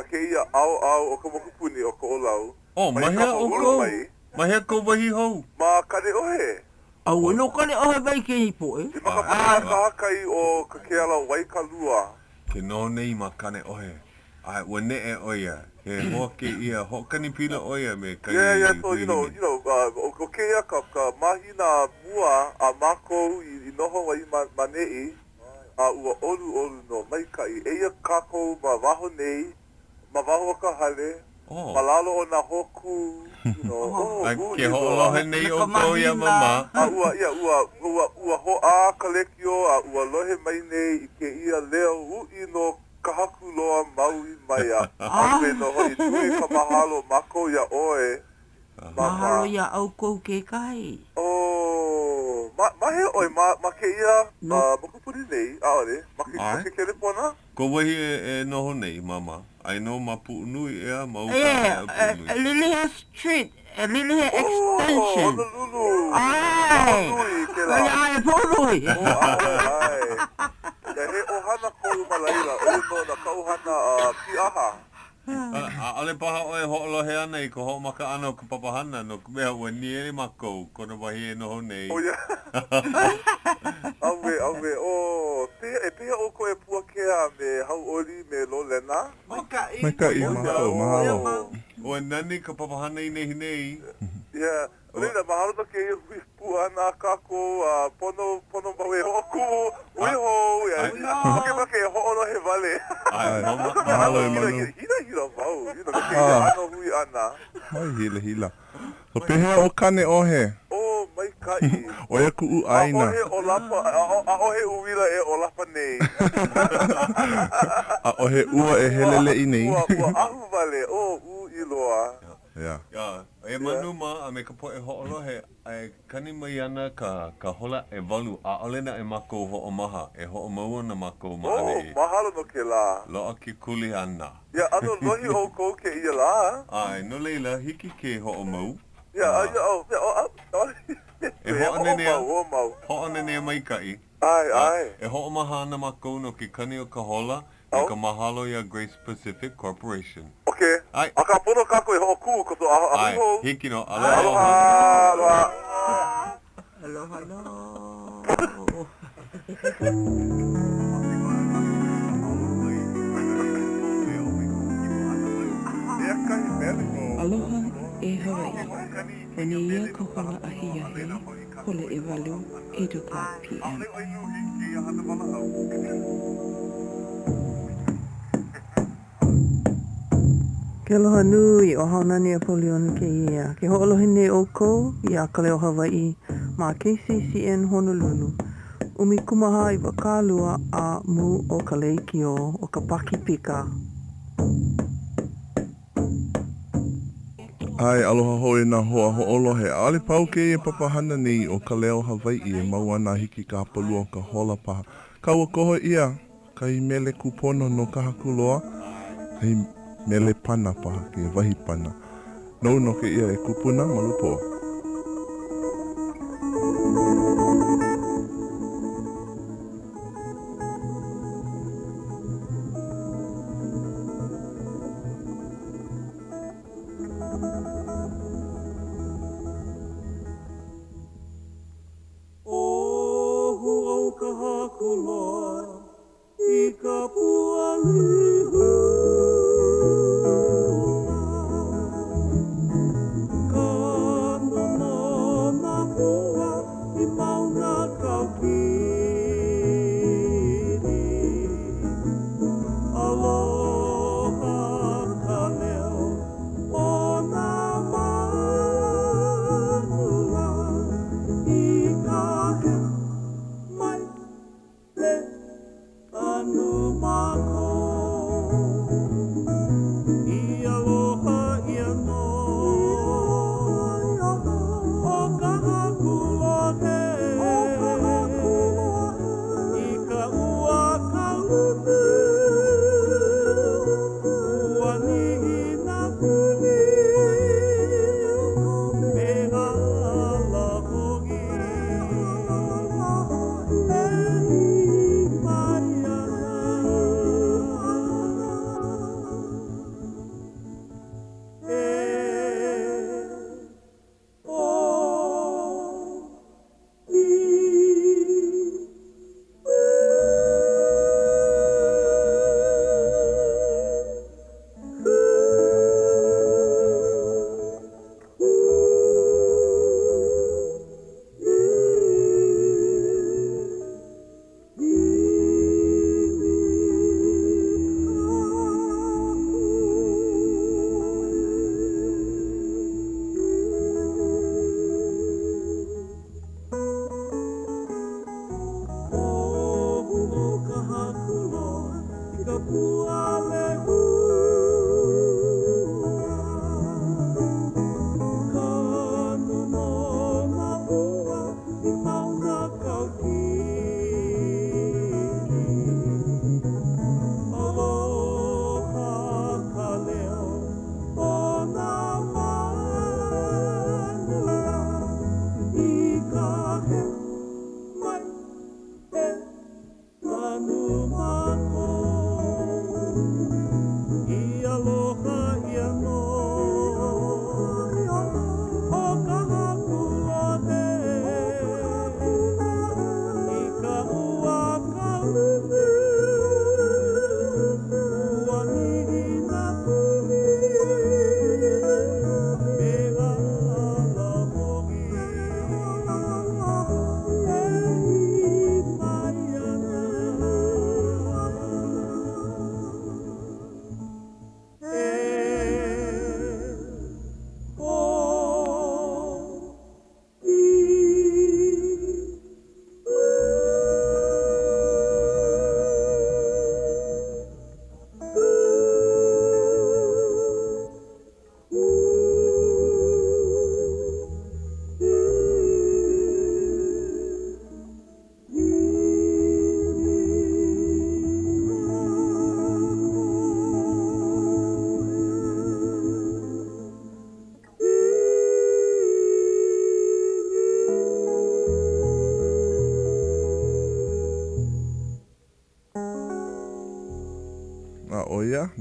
ke ia au o ka mokupuni o ka olau. Mahea o kou. Mahea kou wahi hou. Ma kane ohe. Au no kane o vai ke ipo e. I maka ka hakai o ka keala waikalua. Ke no nei ma kane ohe. Ai, ua ne e oia. He hoa ke ia, hokani pila oia me kai Yeah, so you know, o ke ia ka mahina mua a mako I noho wai manei a ua olu no maikai. Eia kako ma waho nei, ma waho ka hale, ma lalo o na hoku, you know. Ke ho'olohe nei o kou ia mama. Ua ho a kalekio a ua lohe mai nei I ke ia leo no kahaku loa maui mai a awe no hoi tui ka mahalo mako ia oe. Mahalo ia au kou ke kai. Mahe oi, ma ke ia makupuri nei, aore, ma ke kelepona? Ko wahi e noho nei, mama. Ai no mapu nui ea, mau ka Lilihe Street, Lilihe Extension. Honolulu. Ai. Honolulu ke la. Ai, Honolulu. Ai. Ya he ohana kou malaila, no na kauhana piaha. Ale paha oe ho'olohe ana I ko ho'omaka ana o ka papahana no ka mea ua ni e makou kona wahi e noho nei. Yeah. Awe, pia o ko e Puakea me Hau'oli me Lolena. Mai ka I mahalo, mahalo. Ua nani ka papahana I nehi nei. Yeah. Leila, mahalo na ke hui puana kako, pono mawe hoku, uiho, make ho'olo he vale. Ai, mama. Mahalo e manu. Hila vau, ke ano hui ana. Mai hila. So pehea o kane ohe. Mai kai. Oia ku u aina. Ohe o lapa, ohe uwila e o lapa nei. Ohe ua e helele I nei. Ua ahu vale, u iloa. Yeah. E manu ma a me ka po e ho'olohe ai kani mai ana ka hola e walu a olena e mako ho'omaha e ho'omaua na mako maane. Mahalo no ke la. Loa ki kuli ana. Ya, ano lohi o ko ke ia la. Ai, no leila hiki ke ho'omau. Ya, E ho'onenea. Ho'omau. Ho'onenea mai kai. Ai. E ho'omaha ana mako no ke kani o ka hola e ka mahalo ia Grace Pacific Corporation. Okay. Ai. Aka pono kako e ho'oku ko to Ai, aho. hiki no, Aloha. Aloha no. Aloha e Hawaiʻi. Wane ia ka hola ahiahi, hole e walu e duka PM. Ke aloha nui o haunani a poliona ke ia. Ke ho'olohe nei o kou I a Ka Leo Hawaiʻi ma KCCN Honolulu. Umi kumaha I wakalua a mu o ka leikio o ka paki pika. Ai, aloha hoi nā hoa ho'olohe. Ale pau ke e papahana nei o Ka Leo Hawaiʻi e mau ana hiki ka hapalua o ka hola paha. Kaua koho ia, kai mele kupono no ka hakuloa, kai mele pana paha ke wahi pana. Nau no ke ia e kupuna malupoa. Ka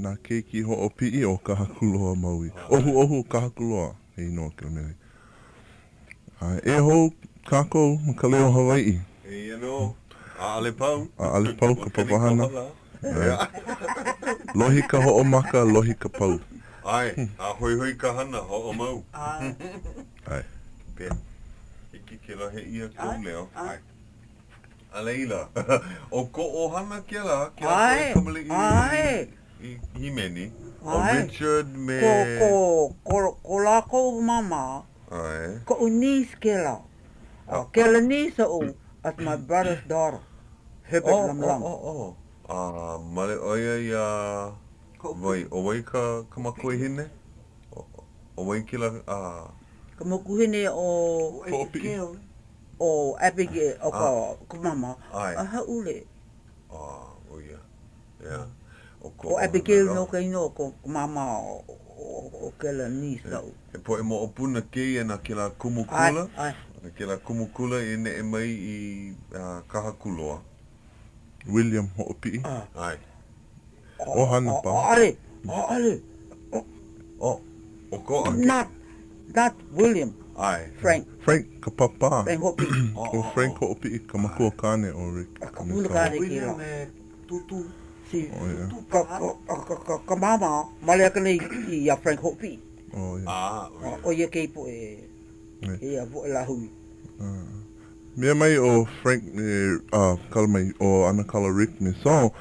nā keiki ho'opi'i o ka hakuloa maui. Ohu ka hakuloa, hei no ke mele. E hou kākou Ka Leo Hawaiʻi. E ano, ale pau. Ale pau ka papahana. Lohi ka ho'omaka, lohi ka pau. Ai, a hoi ka hana, ho'o mau. Ai. Pea, hiki ke la he ia kou leo. Ai. A leila, o ko o hana ke la Ai, kamali ai. I himeni. O Ai. Richard me... Ko lākou mama, Ai. ko unis ke la. Ke la nisa o, as my brother's daughter. Herbert Lam. Male oia ia... Wai, o wai ka makoi hine? O wai ki la... Ka mokuhine o... Ho'opi'i. O Abigail, o ka mama. Ai. A haule. O ia. Ia. O Abigail no ka ino, ko mama o ke la nisa o. E po e mo o puna keia na ke la kumukula. Ai. Ke la kumukula e ne e mai i kahakuloa. William ho'opi'i. Ai. O hana pa. Ale. O ko ake. Not William. Ai. Frank. Frank ka papa. Frank hopi. O Frank ho'opi'i ka makua kane o Rick. Ka pula kane ki la. Tutu. Si. O ia. Ka mama, male aka nei i a Frank hopi. O ia. O ia kei po e a po e la hui. Mea mai o Frank kala mai o ana kala Rick me so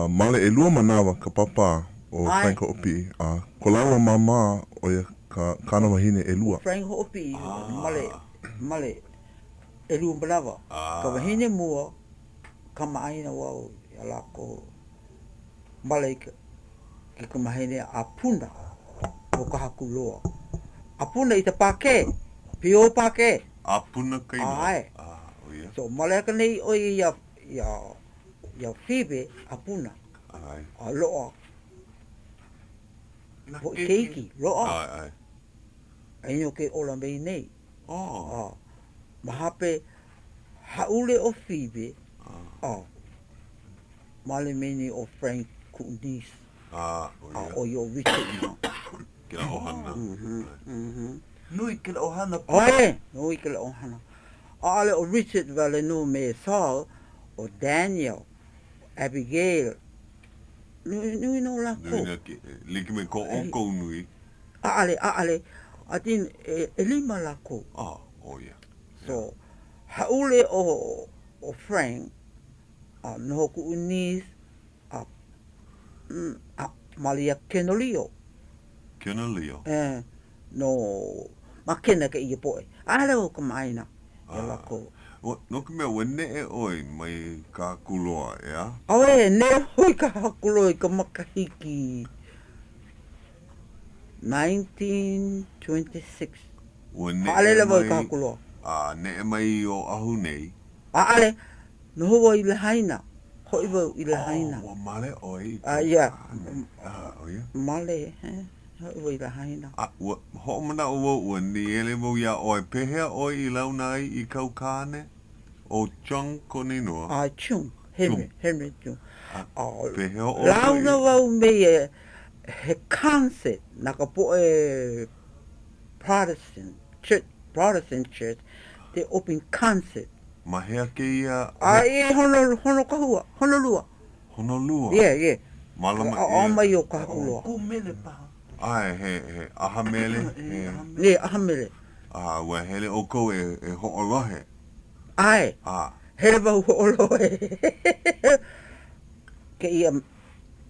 male e lua manawa ka papa o Frank ho'opi'i. Ko lawa mama o ia ka kana wahine e lua. Frank hopi, male e lua manawa. Ka wahine mua, ka maaina wau ia lako male ki ka mahine a puna o ka hakuloa. A puna i te pake, pio pake. A puna kai no. Ai. O ia. So male aka nei o ia Phoebe a puna. Ai. A loa. Keiki, loa. Ai. Aino ke ola mei nei. Mahape haule o Phoebe. Male meni o Frank Kunis. O yo Richard na. Ke la ohana. Nui ke la ohana. Nui ke la ohana. Ale o Richard vale no me Saul o Daniel, Abigail. Nui no la ko. Liki me ko o kou nui. Ale. Atin e lima la ko. O ia. So, haule o Frank, no ku unis, malia Ka Leo. Ka Leo. No, makena ka ia poe. Ale o ka maina. Ela ko. No ke mea wene e oi mai ka kuloa, ea? Awe, ne hoi ka hakulo i ka makahiki. 1926. Ale le voi ka hakulo. Ne e mai o ahu nei. Ale, no hoa i le haina. Hoi vau i le haina. Wa male oi. Ia. O ia. Male, hoi vau i le haina. Ho mana o wau ni ele mo ia oi pehea oi I launa ai I kau kāne. O Chung koninoa. Chung. Henry Chung. Pehea oi. Launa wau me he concert na ka po e Protestant church. They open concert. Mahea ke ia. Honolulu. Honolulu. Yeah. Malama O mai o ka hakulua. Ku mele pa. Ai, he ahamele. Ne, ahamele. Wa hele o kou e ho'olohe. Ai. Hele wau ho'olohe. Ke ia,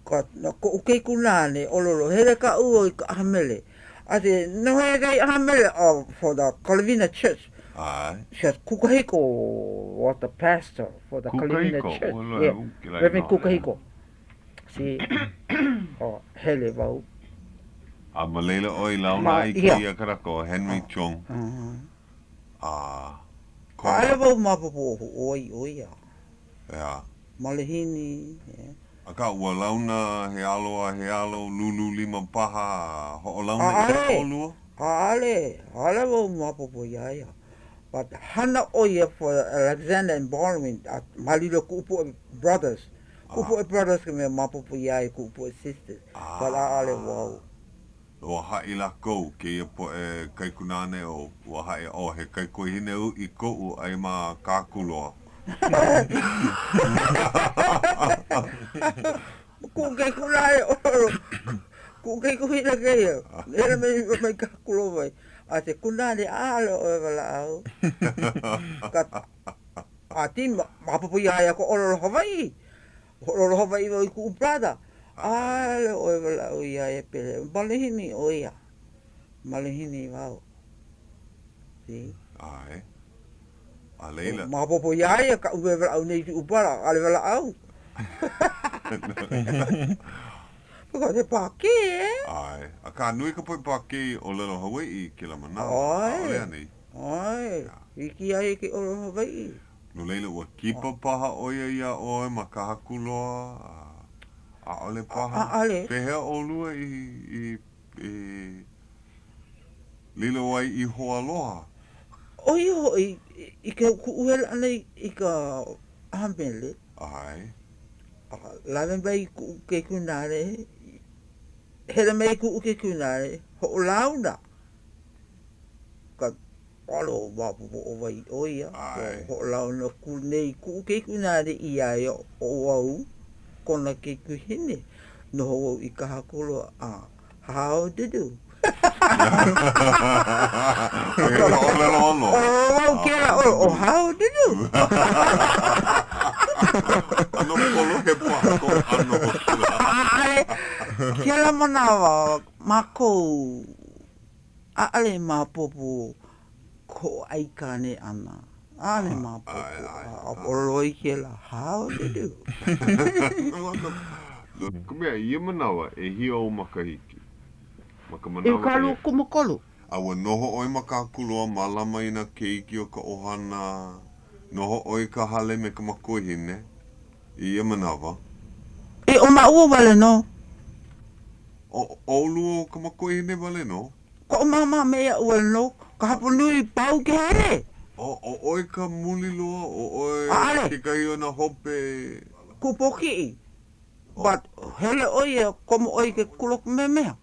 ko ukei kunane, ololo, hele ka ua I ka ahamele. Ate, no he kai ahamele, for the Kalavina Church. Ai. Says Kukahiko was the pastor for the Kalavina Church. Yeah, Reverend Kukahiko. Si, hele wau. A malela oi launa ai ki ia karako, Henry Chung. Ae wau mapapo oi. Yeah. Malihini. Aka ua launa he alo, lulu lima paha, ho launa I ka olua? Ale wau mapapo ia. But hana oia for Alexander and Baldwin, malilo kupu brothers. Kupu e brothers ke me mapopo ia e kupu e sisters. Pala ale wau. Ua ha'i la kou, ke ia po e kaikunane o ua ha'i o he kaikuhine u I kou ai ma kākuloa. Ku kaikunane oro. Ku kaikuhine ke ia. Era me kākuloa vai. A te kunane ale o e wala au. A ti mapopo ia e ko oro Hawaiʻi. Oro Hawaiʻi o I ku brother. Ale o e wala o ia e pere. Malihini o ia. Malihini wau. Si. Ai. A leila. Mapopo ia e ka ue wala au nei tu upara. Ale wala au. Paka te pake e. Ai. A ka nui ka poi pake o lelo Hawaiʻi ke la mana. Ai. Olea nei. Ai. Iki ai ke oro Hawaiʻi. No leila ua kipa paha oia ia oe ma ka hakuloa. A ole paha. A ale. Pehea o lua I lilo ai I hoa loha. Oi hoi. I ke kuuhela anei I ka hamele. Ai. Lawe mai ku ke kunare. Hele mai ku ke kunare. Ho launa. Ka alo wapu o vai oia. Ho launa ku nei ku ke kunare I ai o au. Kona ke kuhine. No ho I ka hakolo a. How to do? Oh, kera o how to do? Ano kolo he pato ano Ai, kera manawa mako ale mapopo ko ai kane ana. Ale mapopo. Oroi kera how to do? Kumea ia manawa e hia o makahiki. E kalu kumakolu. Awa noho oi makakuloa malama ina keiki o ka ohana. Noho oi ka hale me ka makohine. Ia manawa. E o maua wale no. O olu o ka makohine wale no. Ko mama mea wale no. Ka hapunui pau ke here. O oi ka muli loa. O oi ke kai o na hope. Kupoki. But hele oi e komo oi ke kulok me mea.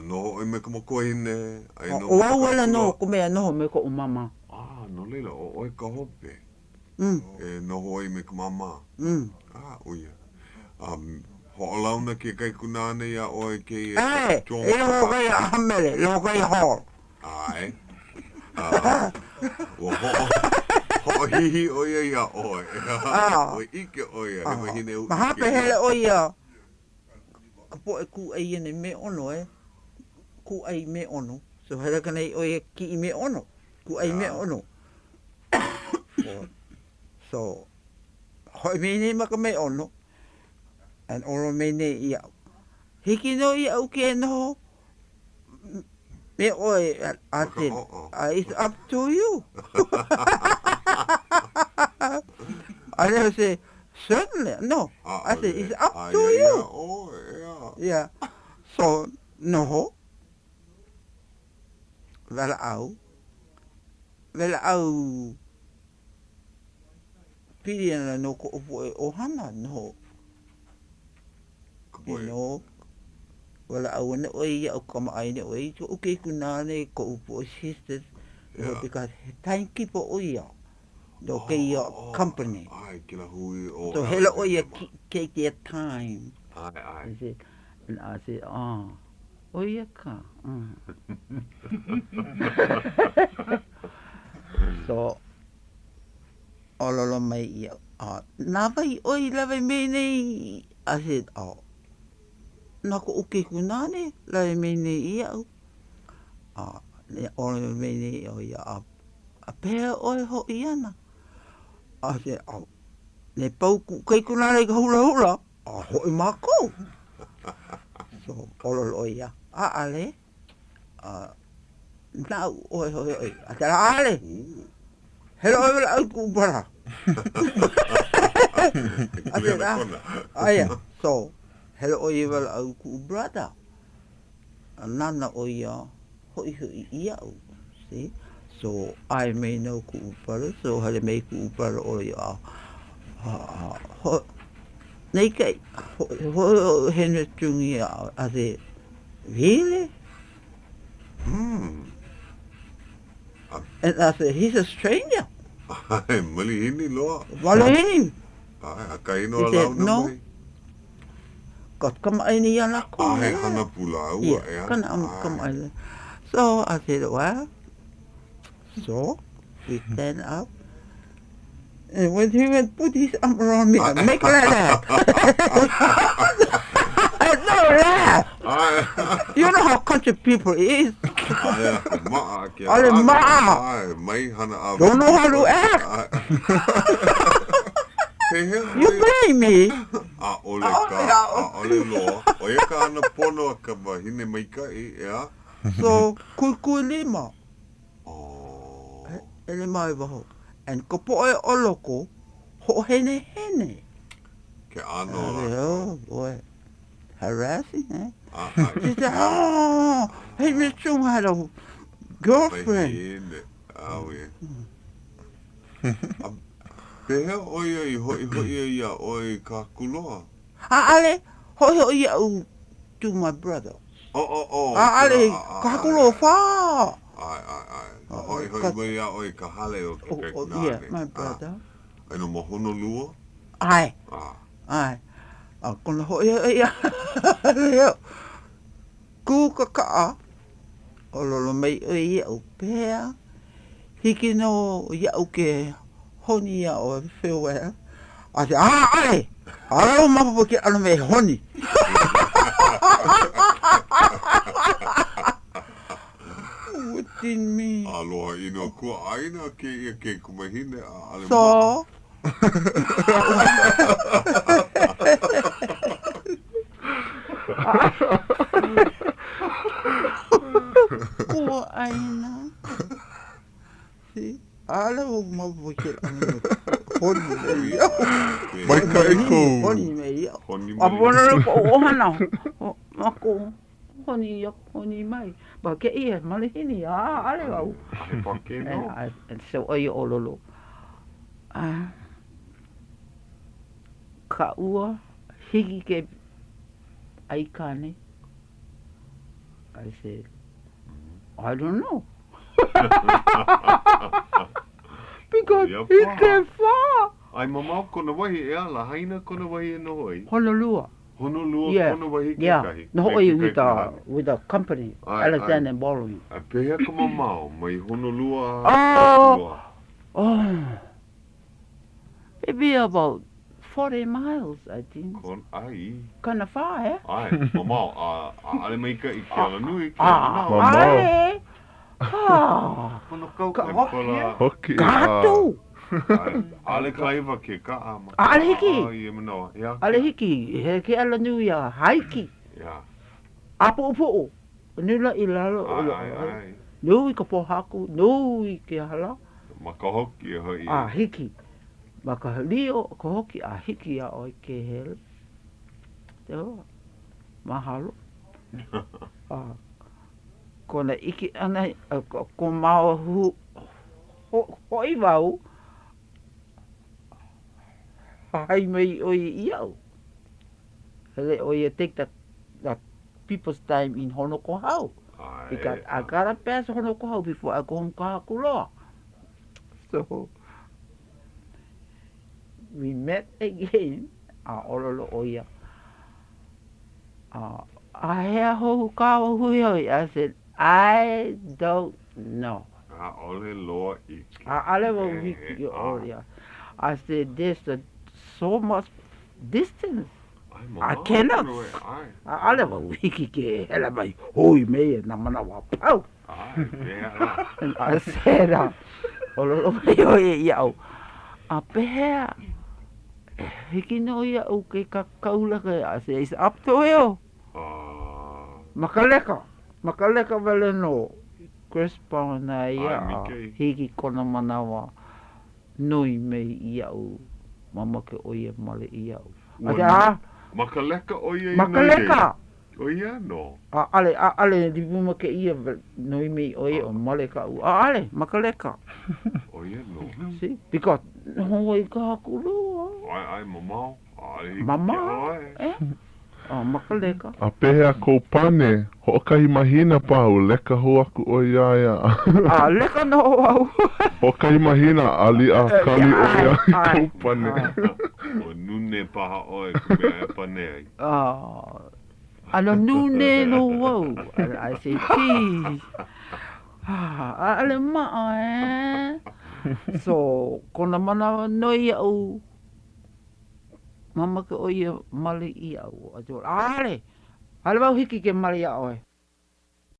No oi me ka makohine. O wala no ko mea no me ko umama. No leila o oi ka hope. E noho oi me ka mama. Oia. Ho'olauna ke kai kunane ia oi ke e ho kai hamele, lo kai ho. Ai. Ho hihi oia ia oi. O ike oia. He mahine u. Mahape hele oia. Ka po e ku ai ene me ono e. Ku ai me ono. So hele kanei oia ki I me ono. Ku ai me ono. So, hoi mene maka me ono. And oro mene ia. Hiki no ia au ke no. Me oi, I said, it's up to you. I never say, certainly, no. I said, it's up to you. Yeah. So, no. Wela au. Piri ana no ko opo e ohana, no. You know. Wala au ne oi ia o kama ai ne oi. So uke kunane ko upo sisters. Because time keep o ia. No ke ia company. Ai, kila hui o. So hela oi ia take their time. Ai. And I said, oi ia ka. So, ololo mai ia. Nā vai oi lawe me nei. I said, nā ko uke kunane, lawe me nei ia au. Ne olo me nei o ia a pēr oi ho I ana. I said, ne pau kei kunane ka hula hula. Hoi mako. So, ololo ia. Ale. Nā oi. A te ale. Helo oi wala au kupara. Aya, so, hele oi wala au ku brother. Nana oi hoi ia au. See? So, I may know ku brother, so hele may ku brother oi Nei kai, ho hene tungi a te, really? And I said, he's a stranger. Ai, mali hini loa. Wala hini. Ai, a kaino He a said, launa no. mai. Got come aini yana ko. Ai, hana pula ua, Yeah, kana come aini. So I said, well, so we stand up. And when he went put his arm around me, I make like that. I don't laugh. You know how country people is. Ale ma'a. Don't know how to act. You blame me. A ole loa. O ia ka ana pono a ka wahine mai ka ea. So, kui lima. Ele mai waho. And ko po e oloko, ho hene. Ke ano la. Oh, boy. Harassing, eh? She said, oh, hey, Miss Chung had a girlfriend. Pehea oia I hoi ia oi ka kuloa. Ale, hoi ia to my brother. Ale, ka kuloa wha. Hoi mai ia oi ka hale o ke nane. Yeah, my brother. Ai no mo Honolulu? Ai. Kona hoi ia. Leo. Ku ka. O lolo mai ia o pēa. Hiki no ia o ke honi ia o whiwea. A te, ai! Arau mapapo ke ano me honi. Within me. Aloha ino kua aina ke kumahine a ale So? Kua aina. See? Ale o mapapo ke ano me honi me ia. Mai ka e kou. Honi me ia. A pona ko ohana. Mako honi mai. Ba ke ia malihini ale au. And so ai ololo. Ka ua hiki ke aikane. I said, I don't know. Because he came far. Ai mamau kona wahi e ala haina kona wahi e noho ai. Honolulu. Kona wahi ke kahi. No hoi with a company, Alexander and Ballroom. A pehea ka mamau mai Honolulu. Maybe about 40 miles, I think. Ai. Kind of far, eh? Ai, mamau, ale mai ka I ke ala nui ke Ai. Pono kau ke pola. Hoki. Gato. Ale kaiwa ke ka ama. Ale hiki. Ie manawa, ia. Ale hiki, he ke ala nui a haiki. Ia. Apo upo. Nila I lalo. Ai. Nui ka pohaku, nui ke hala. Maka hoki e hoi. Hiki. Maka Leo ka hoki a hiki a oi ke hele. Te hoa. Mahalo. Kona iki ana ko mau hu hoi wau. Hai mai oi iau. Hele oi take that people's time in Honoko hau. Because I gotta pass Honoko hau before I go home ka kuloa. So we met again. Ololo oia. I hear ho kawa hui hoi. I said, I don't know. Ole loa iki. Ale wa wiki oia. I said, there's so much distance. I cannot. Ale wa wiki ke hele mai hoi mea na mana wa pau. And I said, ololo mai hoi iau. A pehea. Hiki no ia o ke kakaulaka. I said, it's up to you. Makaleka vele no. Chris Pauna ia. Hiki kona manawa. Nui mei ia o. Mama ke oia male ia o. Makaleka oia I Makaleka. Oia no. Ale divuma ke ia nui mei oia o male ka u. Ale makaleka. Oia no. See? Because hoi ka kulu. Ai mamau. Mama, makaleka. A pehea kou pane, ho'okahi mahina pau, leka ho aku o iaia. Leka no au. Ho'okahi mahina, ali a kali o ia kou pane. O nune paha oe kumea e pane ai. Ano nune no wau. I say cheese. Ale maa So, kona mana noi au. Mama ka o ia mali i au. Ale wau hiki ke mali a oe.